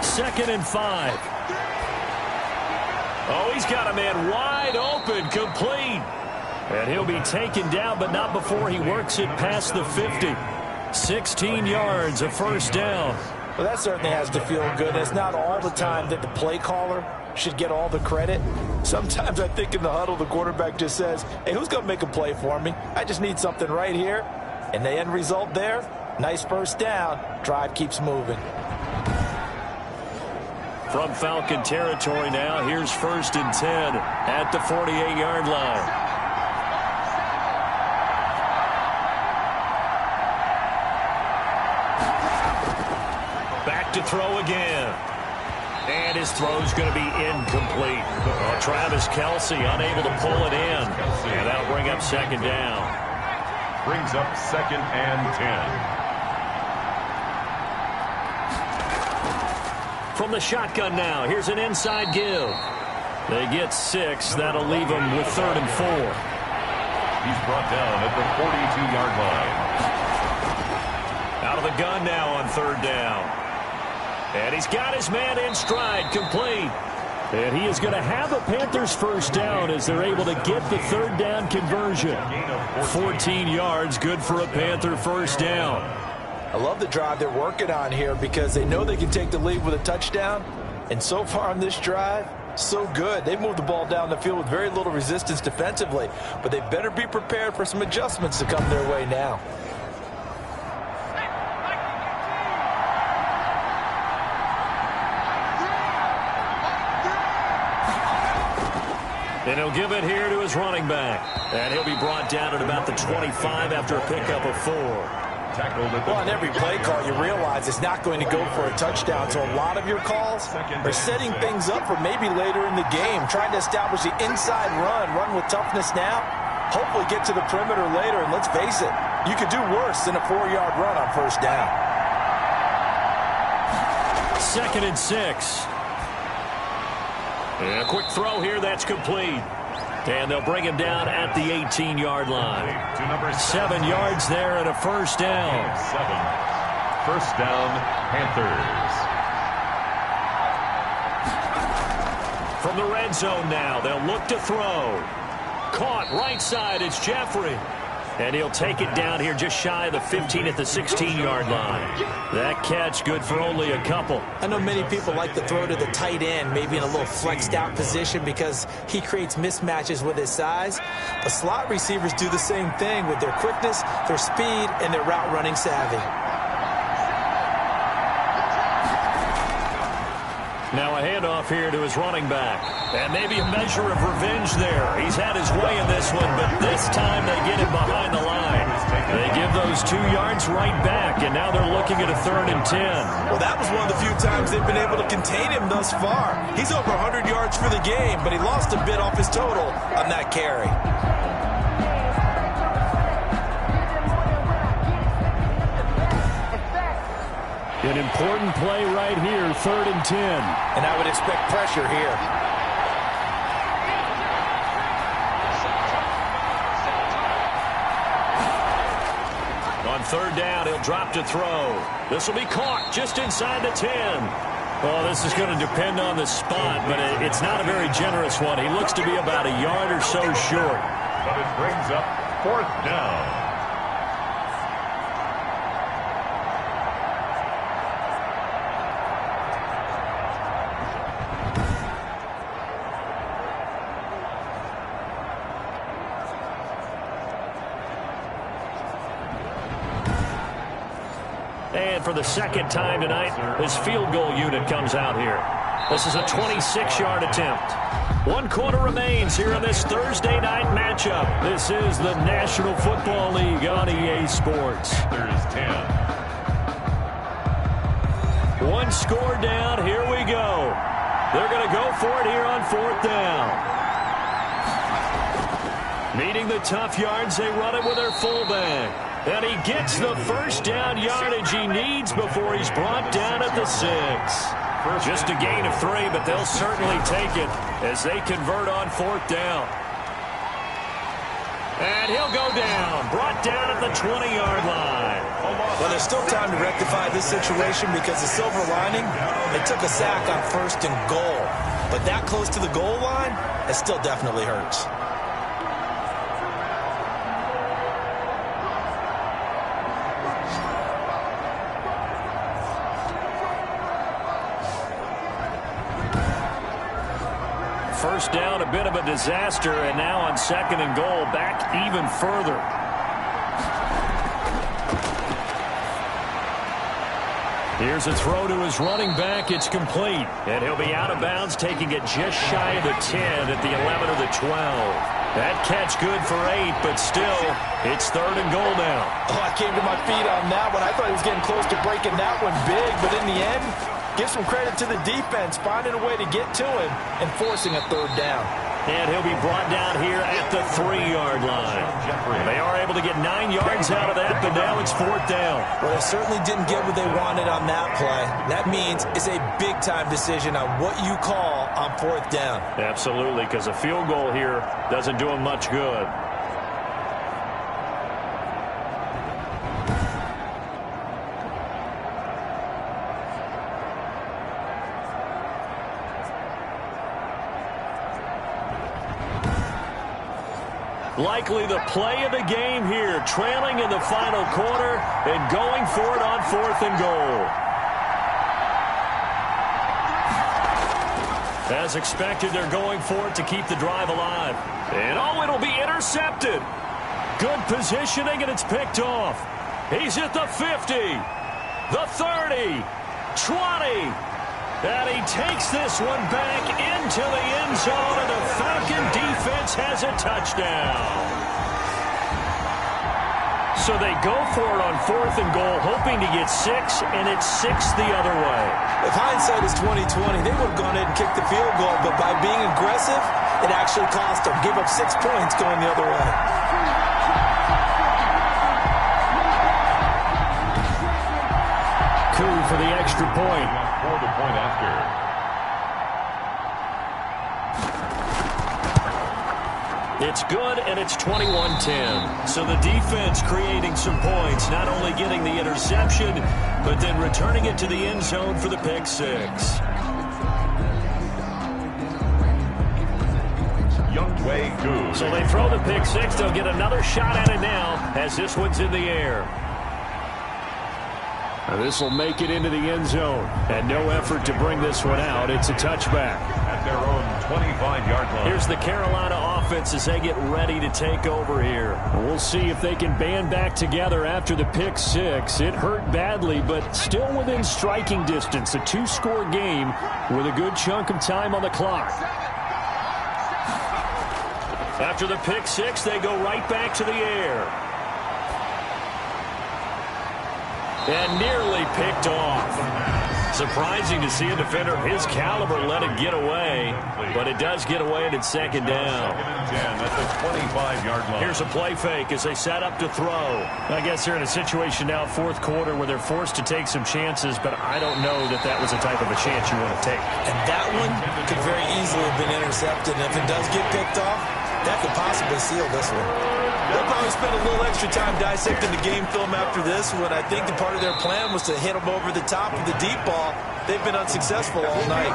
2nd and 5. Oh, he's got a man wide open, complete. And he'll be taken down, but not before he works it past the 50. 16 yards, a first down. Well, that certainly has to feel good. It's not all the time that the play caller should get all the credit. Sometimes I think in the huddle, the quarterback just says, hey, who's going to make a play for me? I just need something right here. And the end result there, nice first down. Drive keeps moving. From Falcon territory now, here's 1st and 10 at the 48-yard line. Back to throw again. And his throw's going to be incomplete. Well, Travis Kelsey unable to pull it in. And that'll bring up 2nd down. Brings up 2nd and 10. From the shotgun now, here's an inside give. They get 6. That'll leave them with 3rd and 4. He's brought down at the 42-yard line. Out of the gun now on 3rd down. And he's got his man in stride, complete. And he is going to have a Panthers first down as they're able to get the 3rd down conversion. 14 yards, good for a Panther first down. I love the drive they're working on here because they know they can take the lead with a touchdown. And so far on this drive, so good. They've moved the ball down the field with very little resistance defensively. But they better be prepared for some adjustments to come their way now. And he'll give it here to his running back. And he'll be brought down at about the 25 after a pickup of 4. Well, on every play call, you realize it's not going to go for a touchdown. So a lot of your calls are setting things up for maybe later in the game, trying to establish the inside run with toughness now, hopefully get to the perimeter later. And let's face it, you could do worse than a 4-yard run on first down. 2nd and 6. And a quick throw here, that's complete. And they'll bring him down at the 18-yard line. 7 yards there and a first down. 7. First down, Panthers. From the red zone now, they'll look to throw. Caught right side, it's Jeffrey. And he'll take it down here just shy of the 15 at the 16-yard line. That catch good for only a couple. I know many people like to throw to the tight end, maybe in a little flexed out position because he creates mismatches with his size. But slot receivers do the same thing with their quickness, their speed, and their route running savvy. Now a handoff here to his running back. And maybe a measure of revenge there. He's had his way in this one, but this time they get him behind the line. They give those 2 yards right back, and now they're looking at a 3rd and 10. Well, that was one of the few times they've been able to contain him thus far. He's over 100 yards for the game, but he lost a bit off his total on that carry. An important play right here, 3rd and 10. And I would expect pressure here. On 3rd down, he'll drop to throw. This will be caught just inside the 10. Well, this is going to depend on the spot, but it's not a very generous one. He looks to be about a yard or so short. But it brings up 4th down. And for the 2nd time tonight, his field goal unit comes out here. This is a 26-yard attempt. 1 quarter remains here in this Thursday night matchup. This is the National Football League on EA Sports. There's 10. One score down. Here we go. They're going to go for it here on 4th down. Meeting the tough yards, they run it with their fullback. And he gets the first down yardage he needs before he's brought down at the 6. Just a gain of 3, but they'll certainly take it as they convert on 4th down. And he'll go down, brought down at the 20-yard line. Well, there's still time to rectify this situation because the silver lining, they took a sack on 1st and goal. But that close to the goal line, it still definitely hurts. First down, a bit of a disaster, and now on 2nd and goal, back even further. Here's a throw to his running back. It's complete, and he'll be out of bounds, taking it just shy of the 10 at the 11 or the 12. That catch good for 8, but still, it's 3rd and goal now. Oh, I came to my feet on that one. I thought he was getting close to breaking that one big, but in the end, give some credit to the defense, finding a way to get to him and forcing a 3rd down. And he'll be brought down here at the 3-yard line. They are able to get 9 yards out of that, but now it's 4th down. Well, they certainly didn't get what they wanted on that play. That means it's a big-time decision on what you call on 4th down. Absolutely, because a field goal here doesn't do him much good. Likely the play of the game here, trailing in the final quarter and going for it on 4th and goal. As expected, they're going for it to keep the drive alive. And oh, it'll be intercepted. Good positioning, and it's picked off. He's at the 50, the 30, 20. And he takes this one back into the end zone, and the Falcon defense has a touchdown. So they go for it on 4th and goal, hoping to get 6, and it's 6 the other way. If hindsight is 20/20, they would have gone ahead and kicked the field goal, but by being aggressive, it actually cost them. Give up 6 points going the other way. Coup for the extra point. For the point after. It's good, and it's 21-10. So the defense creating some points, not only getting the interception, but then returning it to the end zone for the pick 6. Younghoe Koo. So they throw the pick 6. They'll get another shot at it now as this one's in the air. This will make it into the end zone. And no effort to bring this one out. It's a touchback. At their own 25-yard line. Here's the Carolina offense as they get ready to take over here. We'll see if they can band back together after the pick 6. It hurt badly, but still within striking distance. A 2-score game with a good chunk of time on the clock. After the pick 6, they go right back to the air. And nearly picked off. Surprising to see a defender of his caliber let it get away, but it does get away and it's 2nd down. At the 25-yard line. Here's a play fake as they set up to throw. I guess they're in a situation now, 4th quarter, where they're forced to take some chances, but I don't know that that was the type of a chance you want to take. And that one could very easily have been intercepted, and if it does get picked off, that could possibly seal this one. They'll probably spend a little extra time dissecting the game film after this one. I think the part of their plan was to hit them over the top of the deep ball. They've been unsuccessful all night.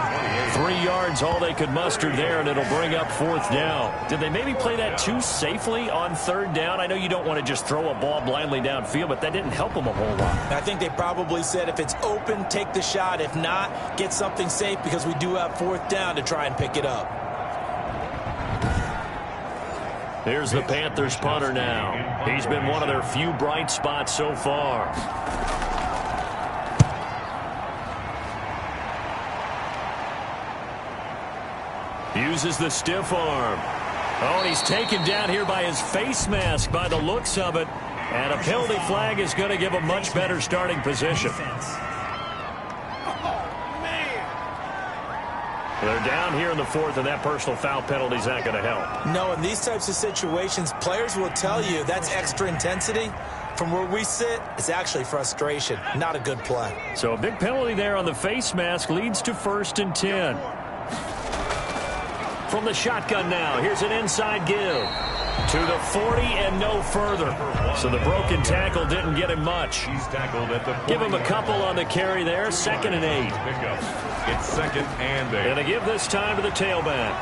3 yards, all they could muster there, and it'll bring up 4th down. Did they maybe play that too safely on 3rd down? I know you don't want to just throw a ball blindly downfield, but that didn't help them a whole lot. I think they probably said if it's open, take the shot. If not, get something safe because we do have 4th down to try and pick it up. Here's the Panthers punter now. He's been one of their few bright spots so far. Uses the stiff arm. Oh, and he's taken down here by his face mask by the looks of it. And a penalty flag is going to give a much better starting position. They're down here in the fourth, and that personal foul penalty is not going to help. No, in these types of situations, players will tell you that's extra intensity. From where we sit, it's actually frustration, not a good play. So a big penalty there on the face mask leads to 1st and 10. From the shotgun now, here's an inside give. To the 40 and no further. So the broken tackle didn't get him much. He's tackled at the 40. Give him a couple on the carry there. 2nd and 8. It's 2nd and 8. And they give this time to the tailback.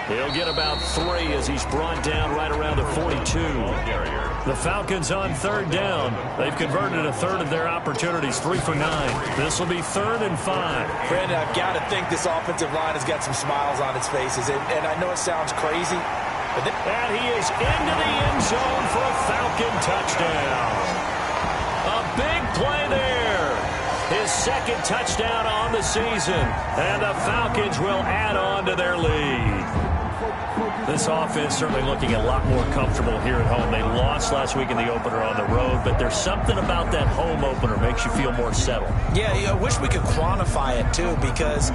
He'll get about 3 as he's brought down right around the 42. The Falcons on 3rd down. They've converted a third of their opportunities, 3 for 9. This will be 3rd and 5. Brandon, I've got to think this offensive line has got some smiles on its faces. And I know it sounds crazy. And he is into the end zone for a Falcon touchdown. A big play there. His 2nd touchdown on the season. And the Falcons will add on to their lead. This offense certainly looking a lot more comfortable here at home. They lost last week in the opener on the road, but there's something about that home opener makes you feel more settled. Yeah, I wish we could quantify it, too, because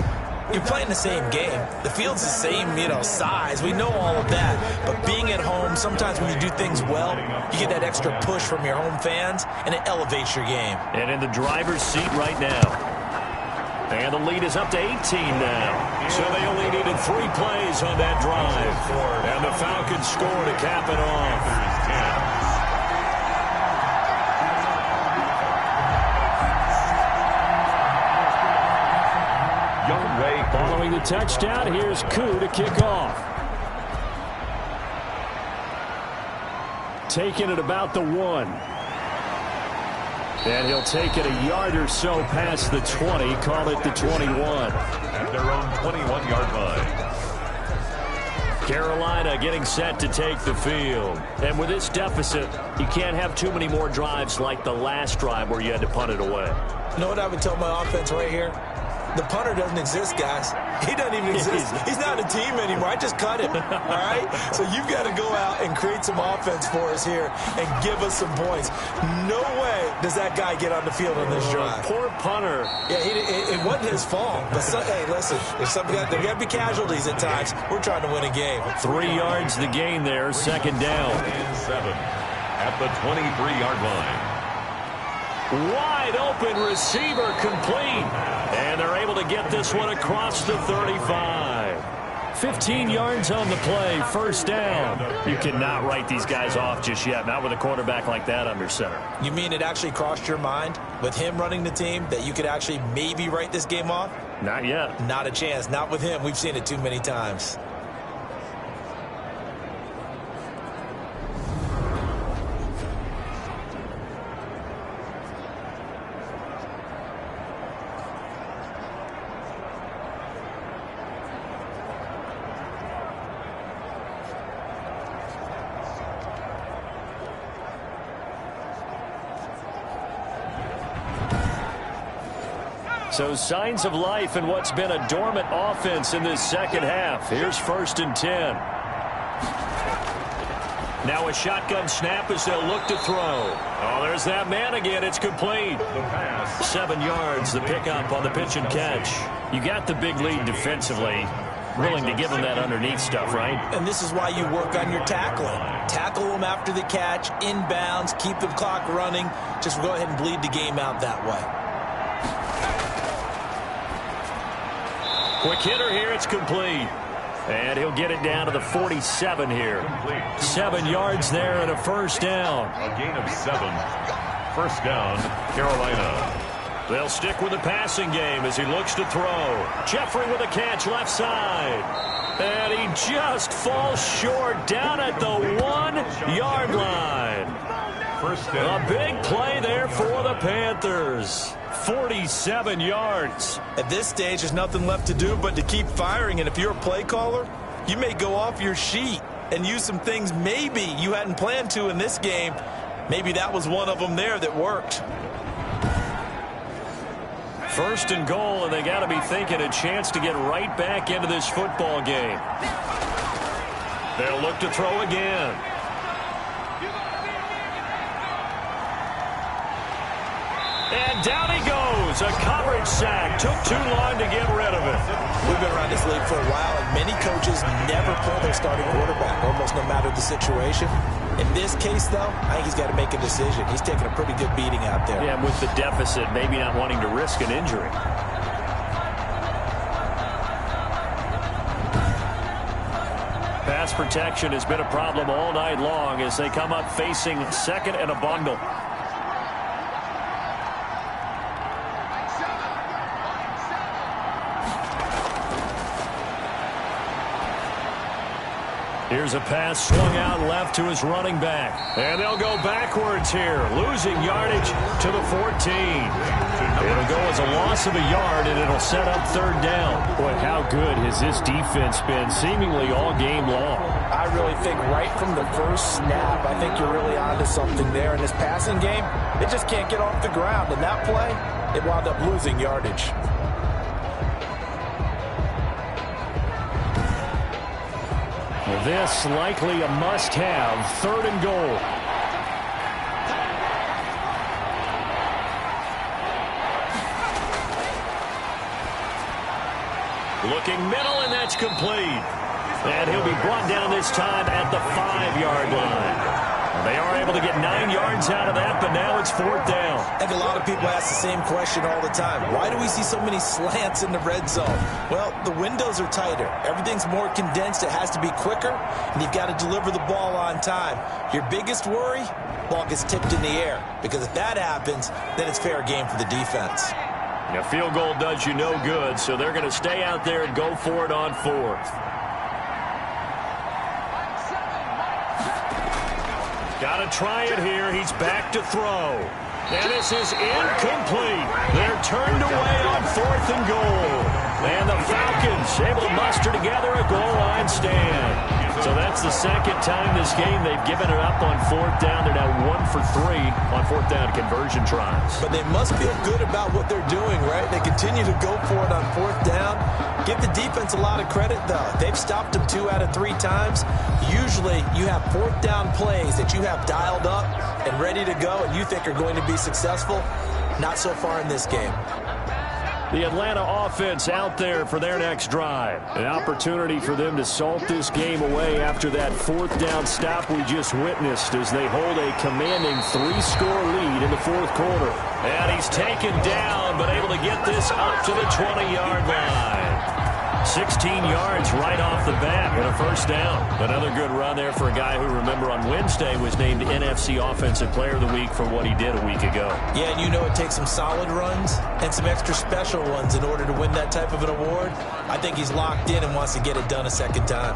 you're playing the same game. The field's the same, size. We know all of that. But being at home, sometimes when you do things well, you get that extra push from your home fans, and it elevates your game. And in the driver's seat right now. And the lead is up to 18 now. So they only needed 3 plays on that drive. And the Falcons score to cap it off. Following the touchdown, here's Koo to kick off. Taking it about the 1. And he'll take it a yard or so past the 20, call it the 21. At their own 21-yard line. Carolina getting set to take the field. And with this deficit, you can't have too many more drives like the last drive where you had to punt it away. You know what I would tell my offense right here? The punter doesn't exist, guys. He doesn't even exist. He's not a team anymore. I just cut him, all right? So you've got to go out and create some offense for us here and give us some points. No way does that guy get on the field on this drive. Poor punter. Yeah, it wasn't his fault. But hey, listen, there got to be casualties at times. We're trying to win a game. 3 yards the gain there, 2nd down. And 7 at the 23-yard line. Wide open receiver complete. And they're able to get this one across the 35. 15 yards on the play, 1st down. You cannot write these guys off just yet, not with a quarterback like that under center. You mean it actually crossed your mind with him running the team that you could actually maybe write this game off? Not yet. Not a chance. Not with him. We've seen it too many times. So signs of life in what's been a dormant offense in this 2nd half. Here's 1st and 10. Now a shotgun snap as they'll look to throw. Oh, there's that man again. It's complete. 7 yards, the pickup on the pitch and catch. You got the big lead defensively. Willing to give them that underneath stuff, right? And this is why you work on your tackling. Tackle them after the catch, inbounds, keep the clock running. Just go ahead and bleed the game out that way. Quick hitter here, it's complete. And he'll get it down to the 47 here. 7 yards there and a 1st down. A gain of 7. 1st down, Carolina. They'll stick with the passing game as he looks to throw. Jeffrey with a catch left side. And he just falls short down at the 1-yard line. 1st down. A big play there for the Panthers. 47 yards. At this stage, there's nothing left to do but to keep firing. And if you're a play caller, you may go off your sheet and use some things maybe you hadn't planned to in this game. Maybe that was one of them there that worked. 1st and goal, and they got to be thinking a chance to get right back into this football game. They'll look to throw again. And down he goes. goes. A coverage sack. Took too long to get rid of it. We've been around this league for a while, and many coaches never pull their starting quarterback, almost no matter the situation. In this case, though, I think he's got to make a decision. He's taking a pretty good beating out there. Yeah, with the deficit, maybe not wanting to risk an injury. Pass protection has been a problem all night long as they come up facing second and a bundle. Here's a pass swung out left to his running back. And they'll go backwards here, losing yardage to the 14. It'll go as a loss of a yard, and it'll set up third down. Boy, how good has this defense been seemingly all game long? I really think right from the first snap, I think you're really onto something there. In this passing game, it just can't get off the ground. And that play, it wound up losing yardage. This likely a must-have, third and goal. Looking middle, and that's complete. And he'll be brought down this time at the 5-yard line. They are able to get 9 yards out of that, but now it's fourth down. I think a lot of people ask the same question all the time. Why do we see so many slants in the red zone? Well, the windows are tighter. Everything's more condensed. It has to be quicker, and you've got to deliver the ball on time. Your biggest worry? Ball gets tipped in the air, because if that happens, then it's fair game for the defense. A field goal does you no good, so they're going to stay out there and go for it on fourth. Got to try it here. He's back to throw. And this is incomplete. They're turned away on fourth and goal. And the Falcons able to muster together a goal line stand. So that's the second time this game they've given it up on fourth down. They're now 1 for 3 on fourth down conversion tries. But they must feel good about what they're doing, right? They continue to go for it on fourth down. Give the defense a lot of credit, though. They've stopped them 2 out of 3 times. Usually you have fourth down plays that you have dialed up and ready to go and you think are going to be successful. Not so far in this game. The Atlanta offense out there for their next drive. An opportunity for them to salt this game away after that fourth down stop we just witnessed as they hold a commanding 3-score lead in the fourth quarter. And he's taken down, but able to get this up to the 20-yard line. 16 yards right off the bat and a first down. Another good run there for a guy who, remember, on Wednesday was named NFC Offensive Player of the Week for what he did a week ago. Yeah, and you know it takes some solid runs and some extra special ones in order to win that type of an award. I think he's locked in and wants to get it done a second time.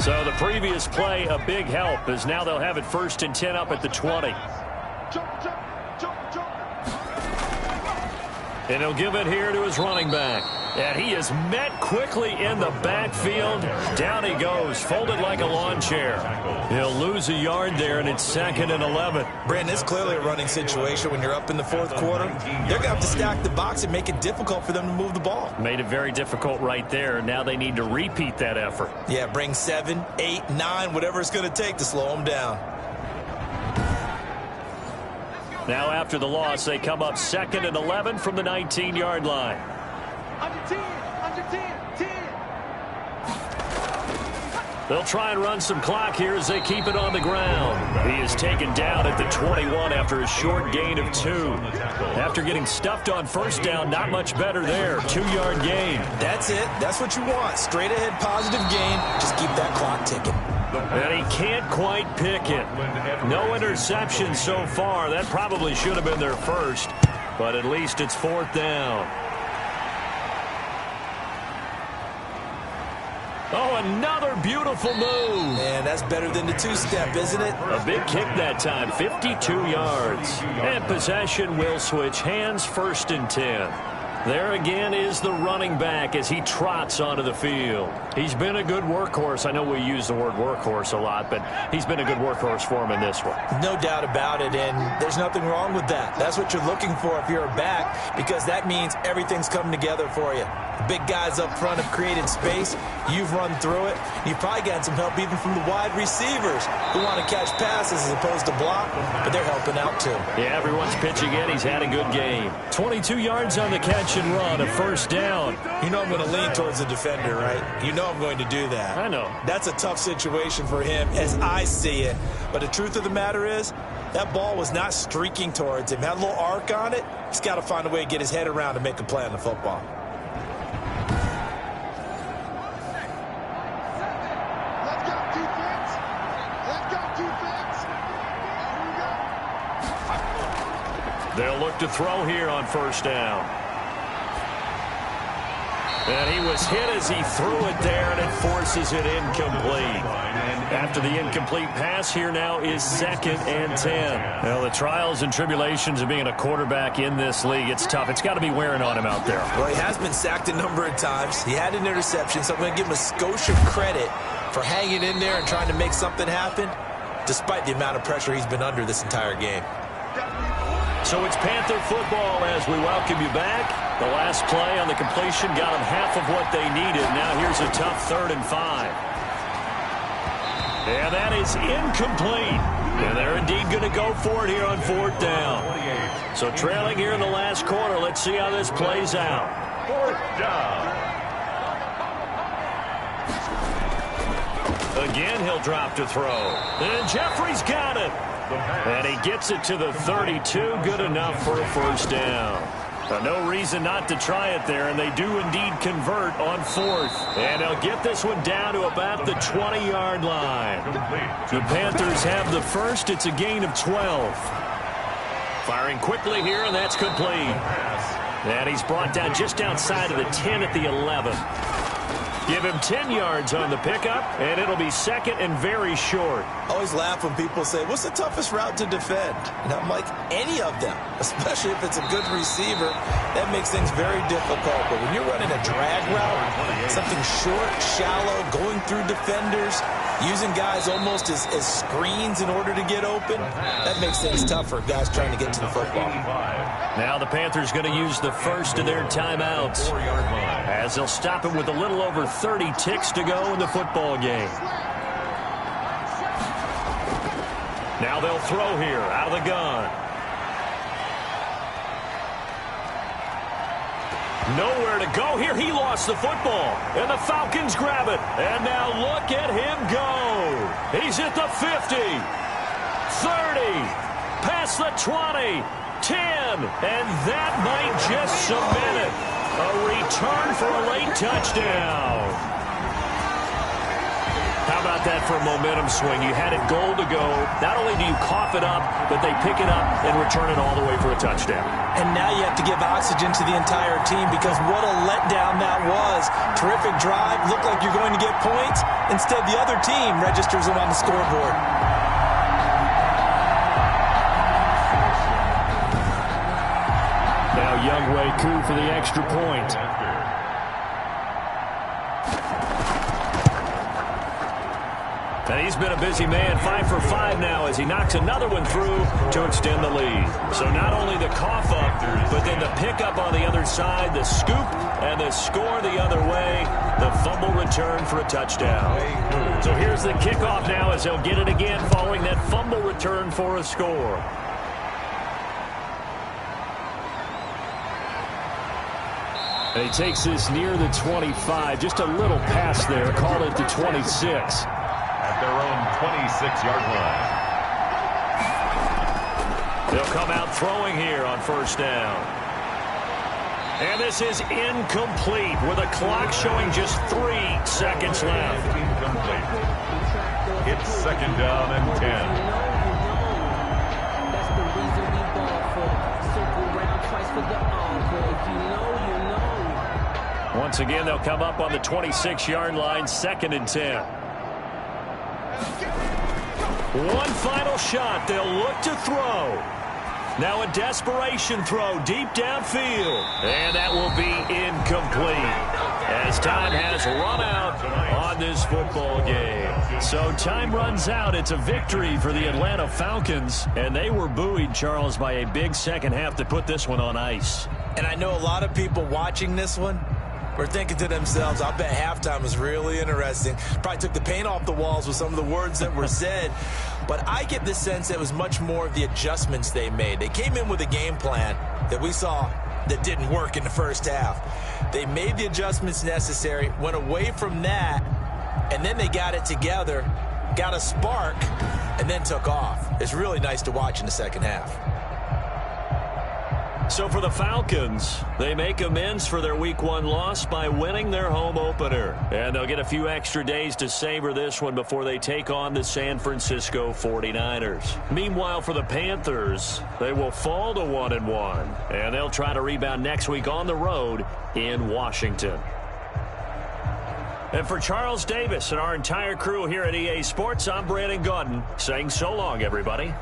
So the previous play, a big help, as now they'll have it 1st and 10 up at the 20. And he'll give it here to his running back. And he is met quickly in the backfield. Down he goes, folded like a lawn chair. He'll lose a yard there, and it's 2nd and 11. Brandon, it's clearly a running situation when you're up in the fourth quarter. They're going to have to stack the box and make it difficult for them to move the ball. Made it very difficult right there. Now they need to repeat that effort. Yeah, bring 7, 8, 9, whatever it's going to take to slow them down. Now after the loss, they come up 2nd and 11 from the 19-yard line. Under 10, 10. They'll try and run some clock here as they keep it on the ground. He is taken down at the 21 after a short gain of 2. After getting stuffed on first down, not much better there. 2-yard gain. That's it. That's what you want. Straight ahead positive gain. Just keep that clock ticking. And he can't quite pick it. No interception so far. That probably should have been their first, but at least it's 4th down. Oh, another beautiful move. And that's better than the 2-step, isn't it? A big kick that time, 52 yards. And possession will switch hands, 1st and 10. There again is the running back as he trots onto the field. He's been a good workhorse. I know we use the word workhorse a lot, but he's been a good workhorse for him in this one. No doubt about it, and there's nothing wrong with that. That's what you're looking for if you're a back, because that means everything's coming together for you. The big guys up front have created space. You've run through it. You've probably gotten some help even from the wide receivers who want to catch passes as opposed to block, but they're helping out too. Yeah, everyone's pitching in. He's had a good game. 22 yards on the catch and run, a first down. You know I'm going to lean towards the defender, right? You know I'm going to do that. I know. That's a tough situation for him as I see it. But the truth of the matter is, that ball was not streaking towards him. Had a little arc on it. He's got to find a way to get his head around and make a play on the football. They'll look to throw here on first down. And he was hit as he threw it there, and it forces it incomplete. After the incomplete pass, here now is 2nd and 10. Well, the trials and tribulations of being a quarterback in this league, it's tough. It's got to be wearing on him out there. Well, he has been sacked a number of times. He had an interception, so I'm going to give him a skosh of credit for hanging in there and trying to make something happen, despite the amount of pressure he's been under this entire game. So it's Panther football as we welcome you back. The last play on the completion got them half of what they needed. Now here's a tough 3rd and 5. And that is incomplete. And they're indeed going to go for it here on 4th down. So trailing here in the last quarter. Let's see how this plays out. 4th down. Again, he'll drop to throw. And Jeffrey's got it. And he gets it to the 32. Good enough for a first down. No reason not to try it there, and they do indeed convert on 4th. And they'll get this one down to about the 20-yard line. The Panthers have the first. It's a gain of 12. Firing quickly here, and that's complete. And he's brought down just outside of the 10 at the 11. Give him 10 yards on the pickup, and it'll be 2nd and very short. I always laugh when people say, what's the toughest route to defend? And I'm like, any of them, especially if it's a good receiver. That makes things very difficult. But when you're running a drag route, something short, shallow, going through defenders, using guys almost as screens in order to get open, that makes things tough for guys trying to get to the football. Now the Panthers going to use the first of their timeouts as they'll stop him with a little over 30 ticks to go in the football game. Now they'll throw here out of the gun. Nowhere to go here. He lost the football, and the Falcons grab it. And now look at him go. He's at the 50, 30, past the 20, 10, and that might just cement it. A return for a late touchdown. How about that for a momentum swing? You had it goal to go. Not only do you cough it up, but they pick it up and return it all the way for a touchdown. And now you have to give oxygen to the entire team, because what a letdown that was. Terrific drive. Looked like you're going to get points. Instead, the other team registers them on the scoreboard. Now Younghoe Koo for the extra point. And he's been a busy man, 5 for 5 now as he knocks another one through to extend the lead. So not only the cough up, but then the pickup on the other side, the scoop, and the score the other way, the fumble return for a touchdown. So here's the kickoff now as they'll get it again following that fumble return for a score. And he takes this near the 25, just a little pass there, call it the 26. At their own 26-yard line. They'll come out throwing here on first down. And this is incomplete with a clock showing just 3 seconds left. Incomplete. It's 2nd down and 10. That's the reason we ball for. Circle round twice for the encore. If you know, you know. Once again, they'll come up on the 26-yard line, 2nd and 10. One final shot. They'll look to throw. Now a desperation throw deep downfield. And that will be incomplete, as time has run out on this football game. So time runs out. It's a victory for the Atlanta Falcons. And they were buoyed, Charles, by a big second half to put this one on ice. And I know a lot of people watching this one were thinking to themselves, I bet halftime was really interesting. Probably took the paint off the walls with some of the words that were said. But I get the sense that it was much more of the adjustments they made. They came in with a game plan that we saw that didn't work in the first half. They made the adjustments necessary, went away from that, and then they got it together, got a spark, and then took off. It's really nice to watch in the second half. So for the Falcons, they make amends for their Week 1 loss by winning their home opener. And they'll get a few extra days to savor this one before they take on the San Francisco 49ers. Meanwhile, for the Panthers, they will fall to 1-1. And they'll try to rebound next week on the road in Washington. And for Charles Davis and our entire crew here at EA Sports, I'm Brandon Gaudin saying so long, everybody.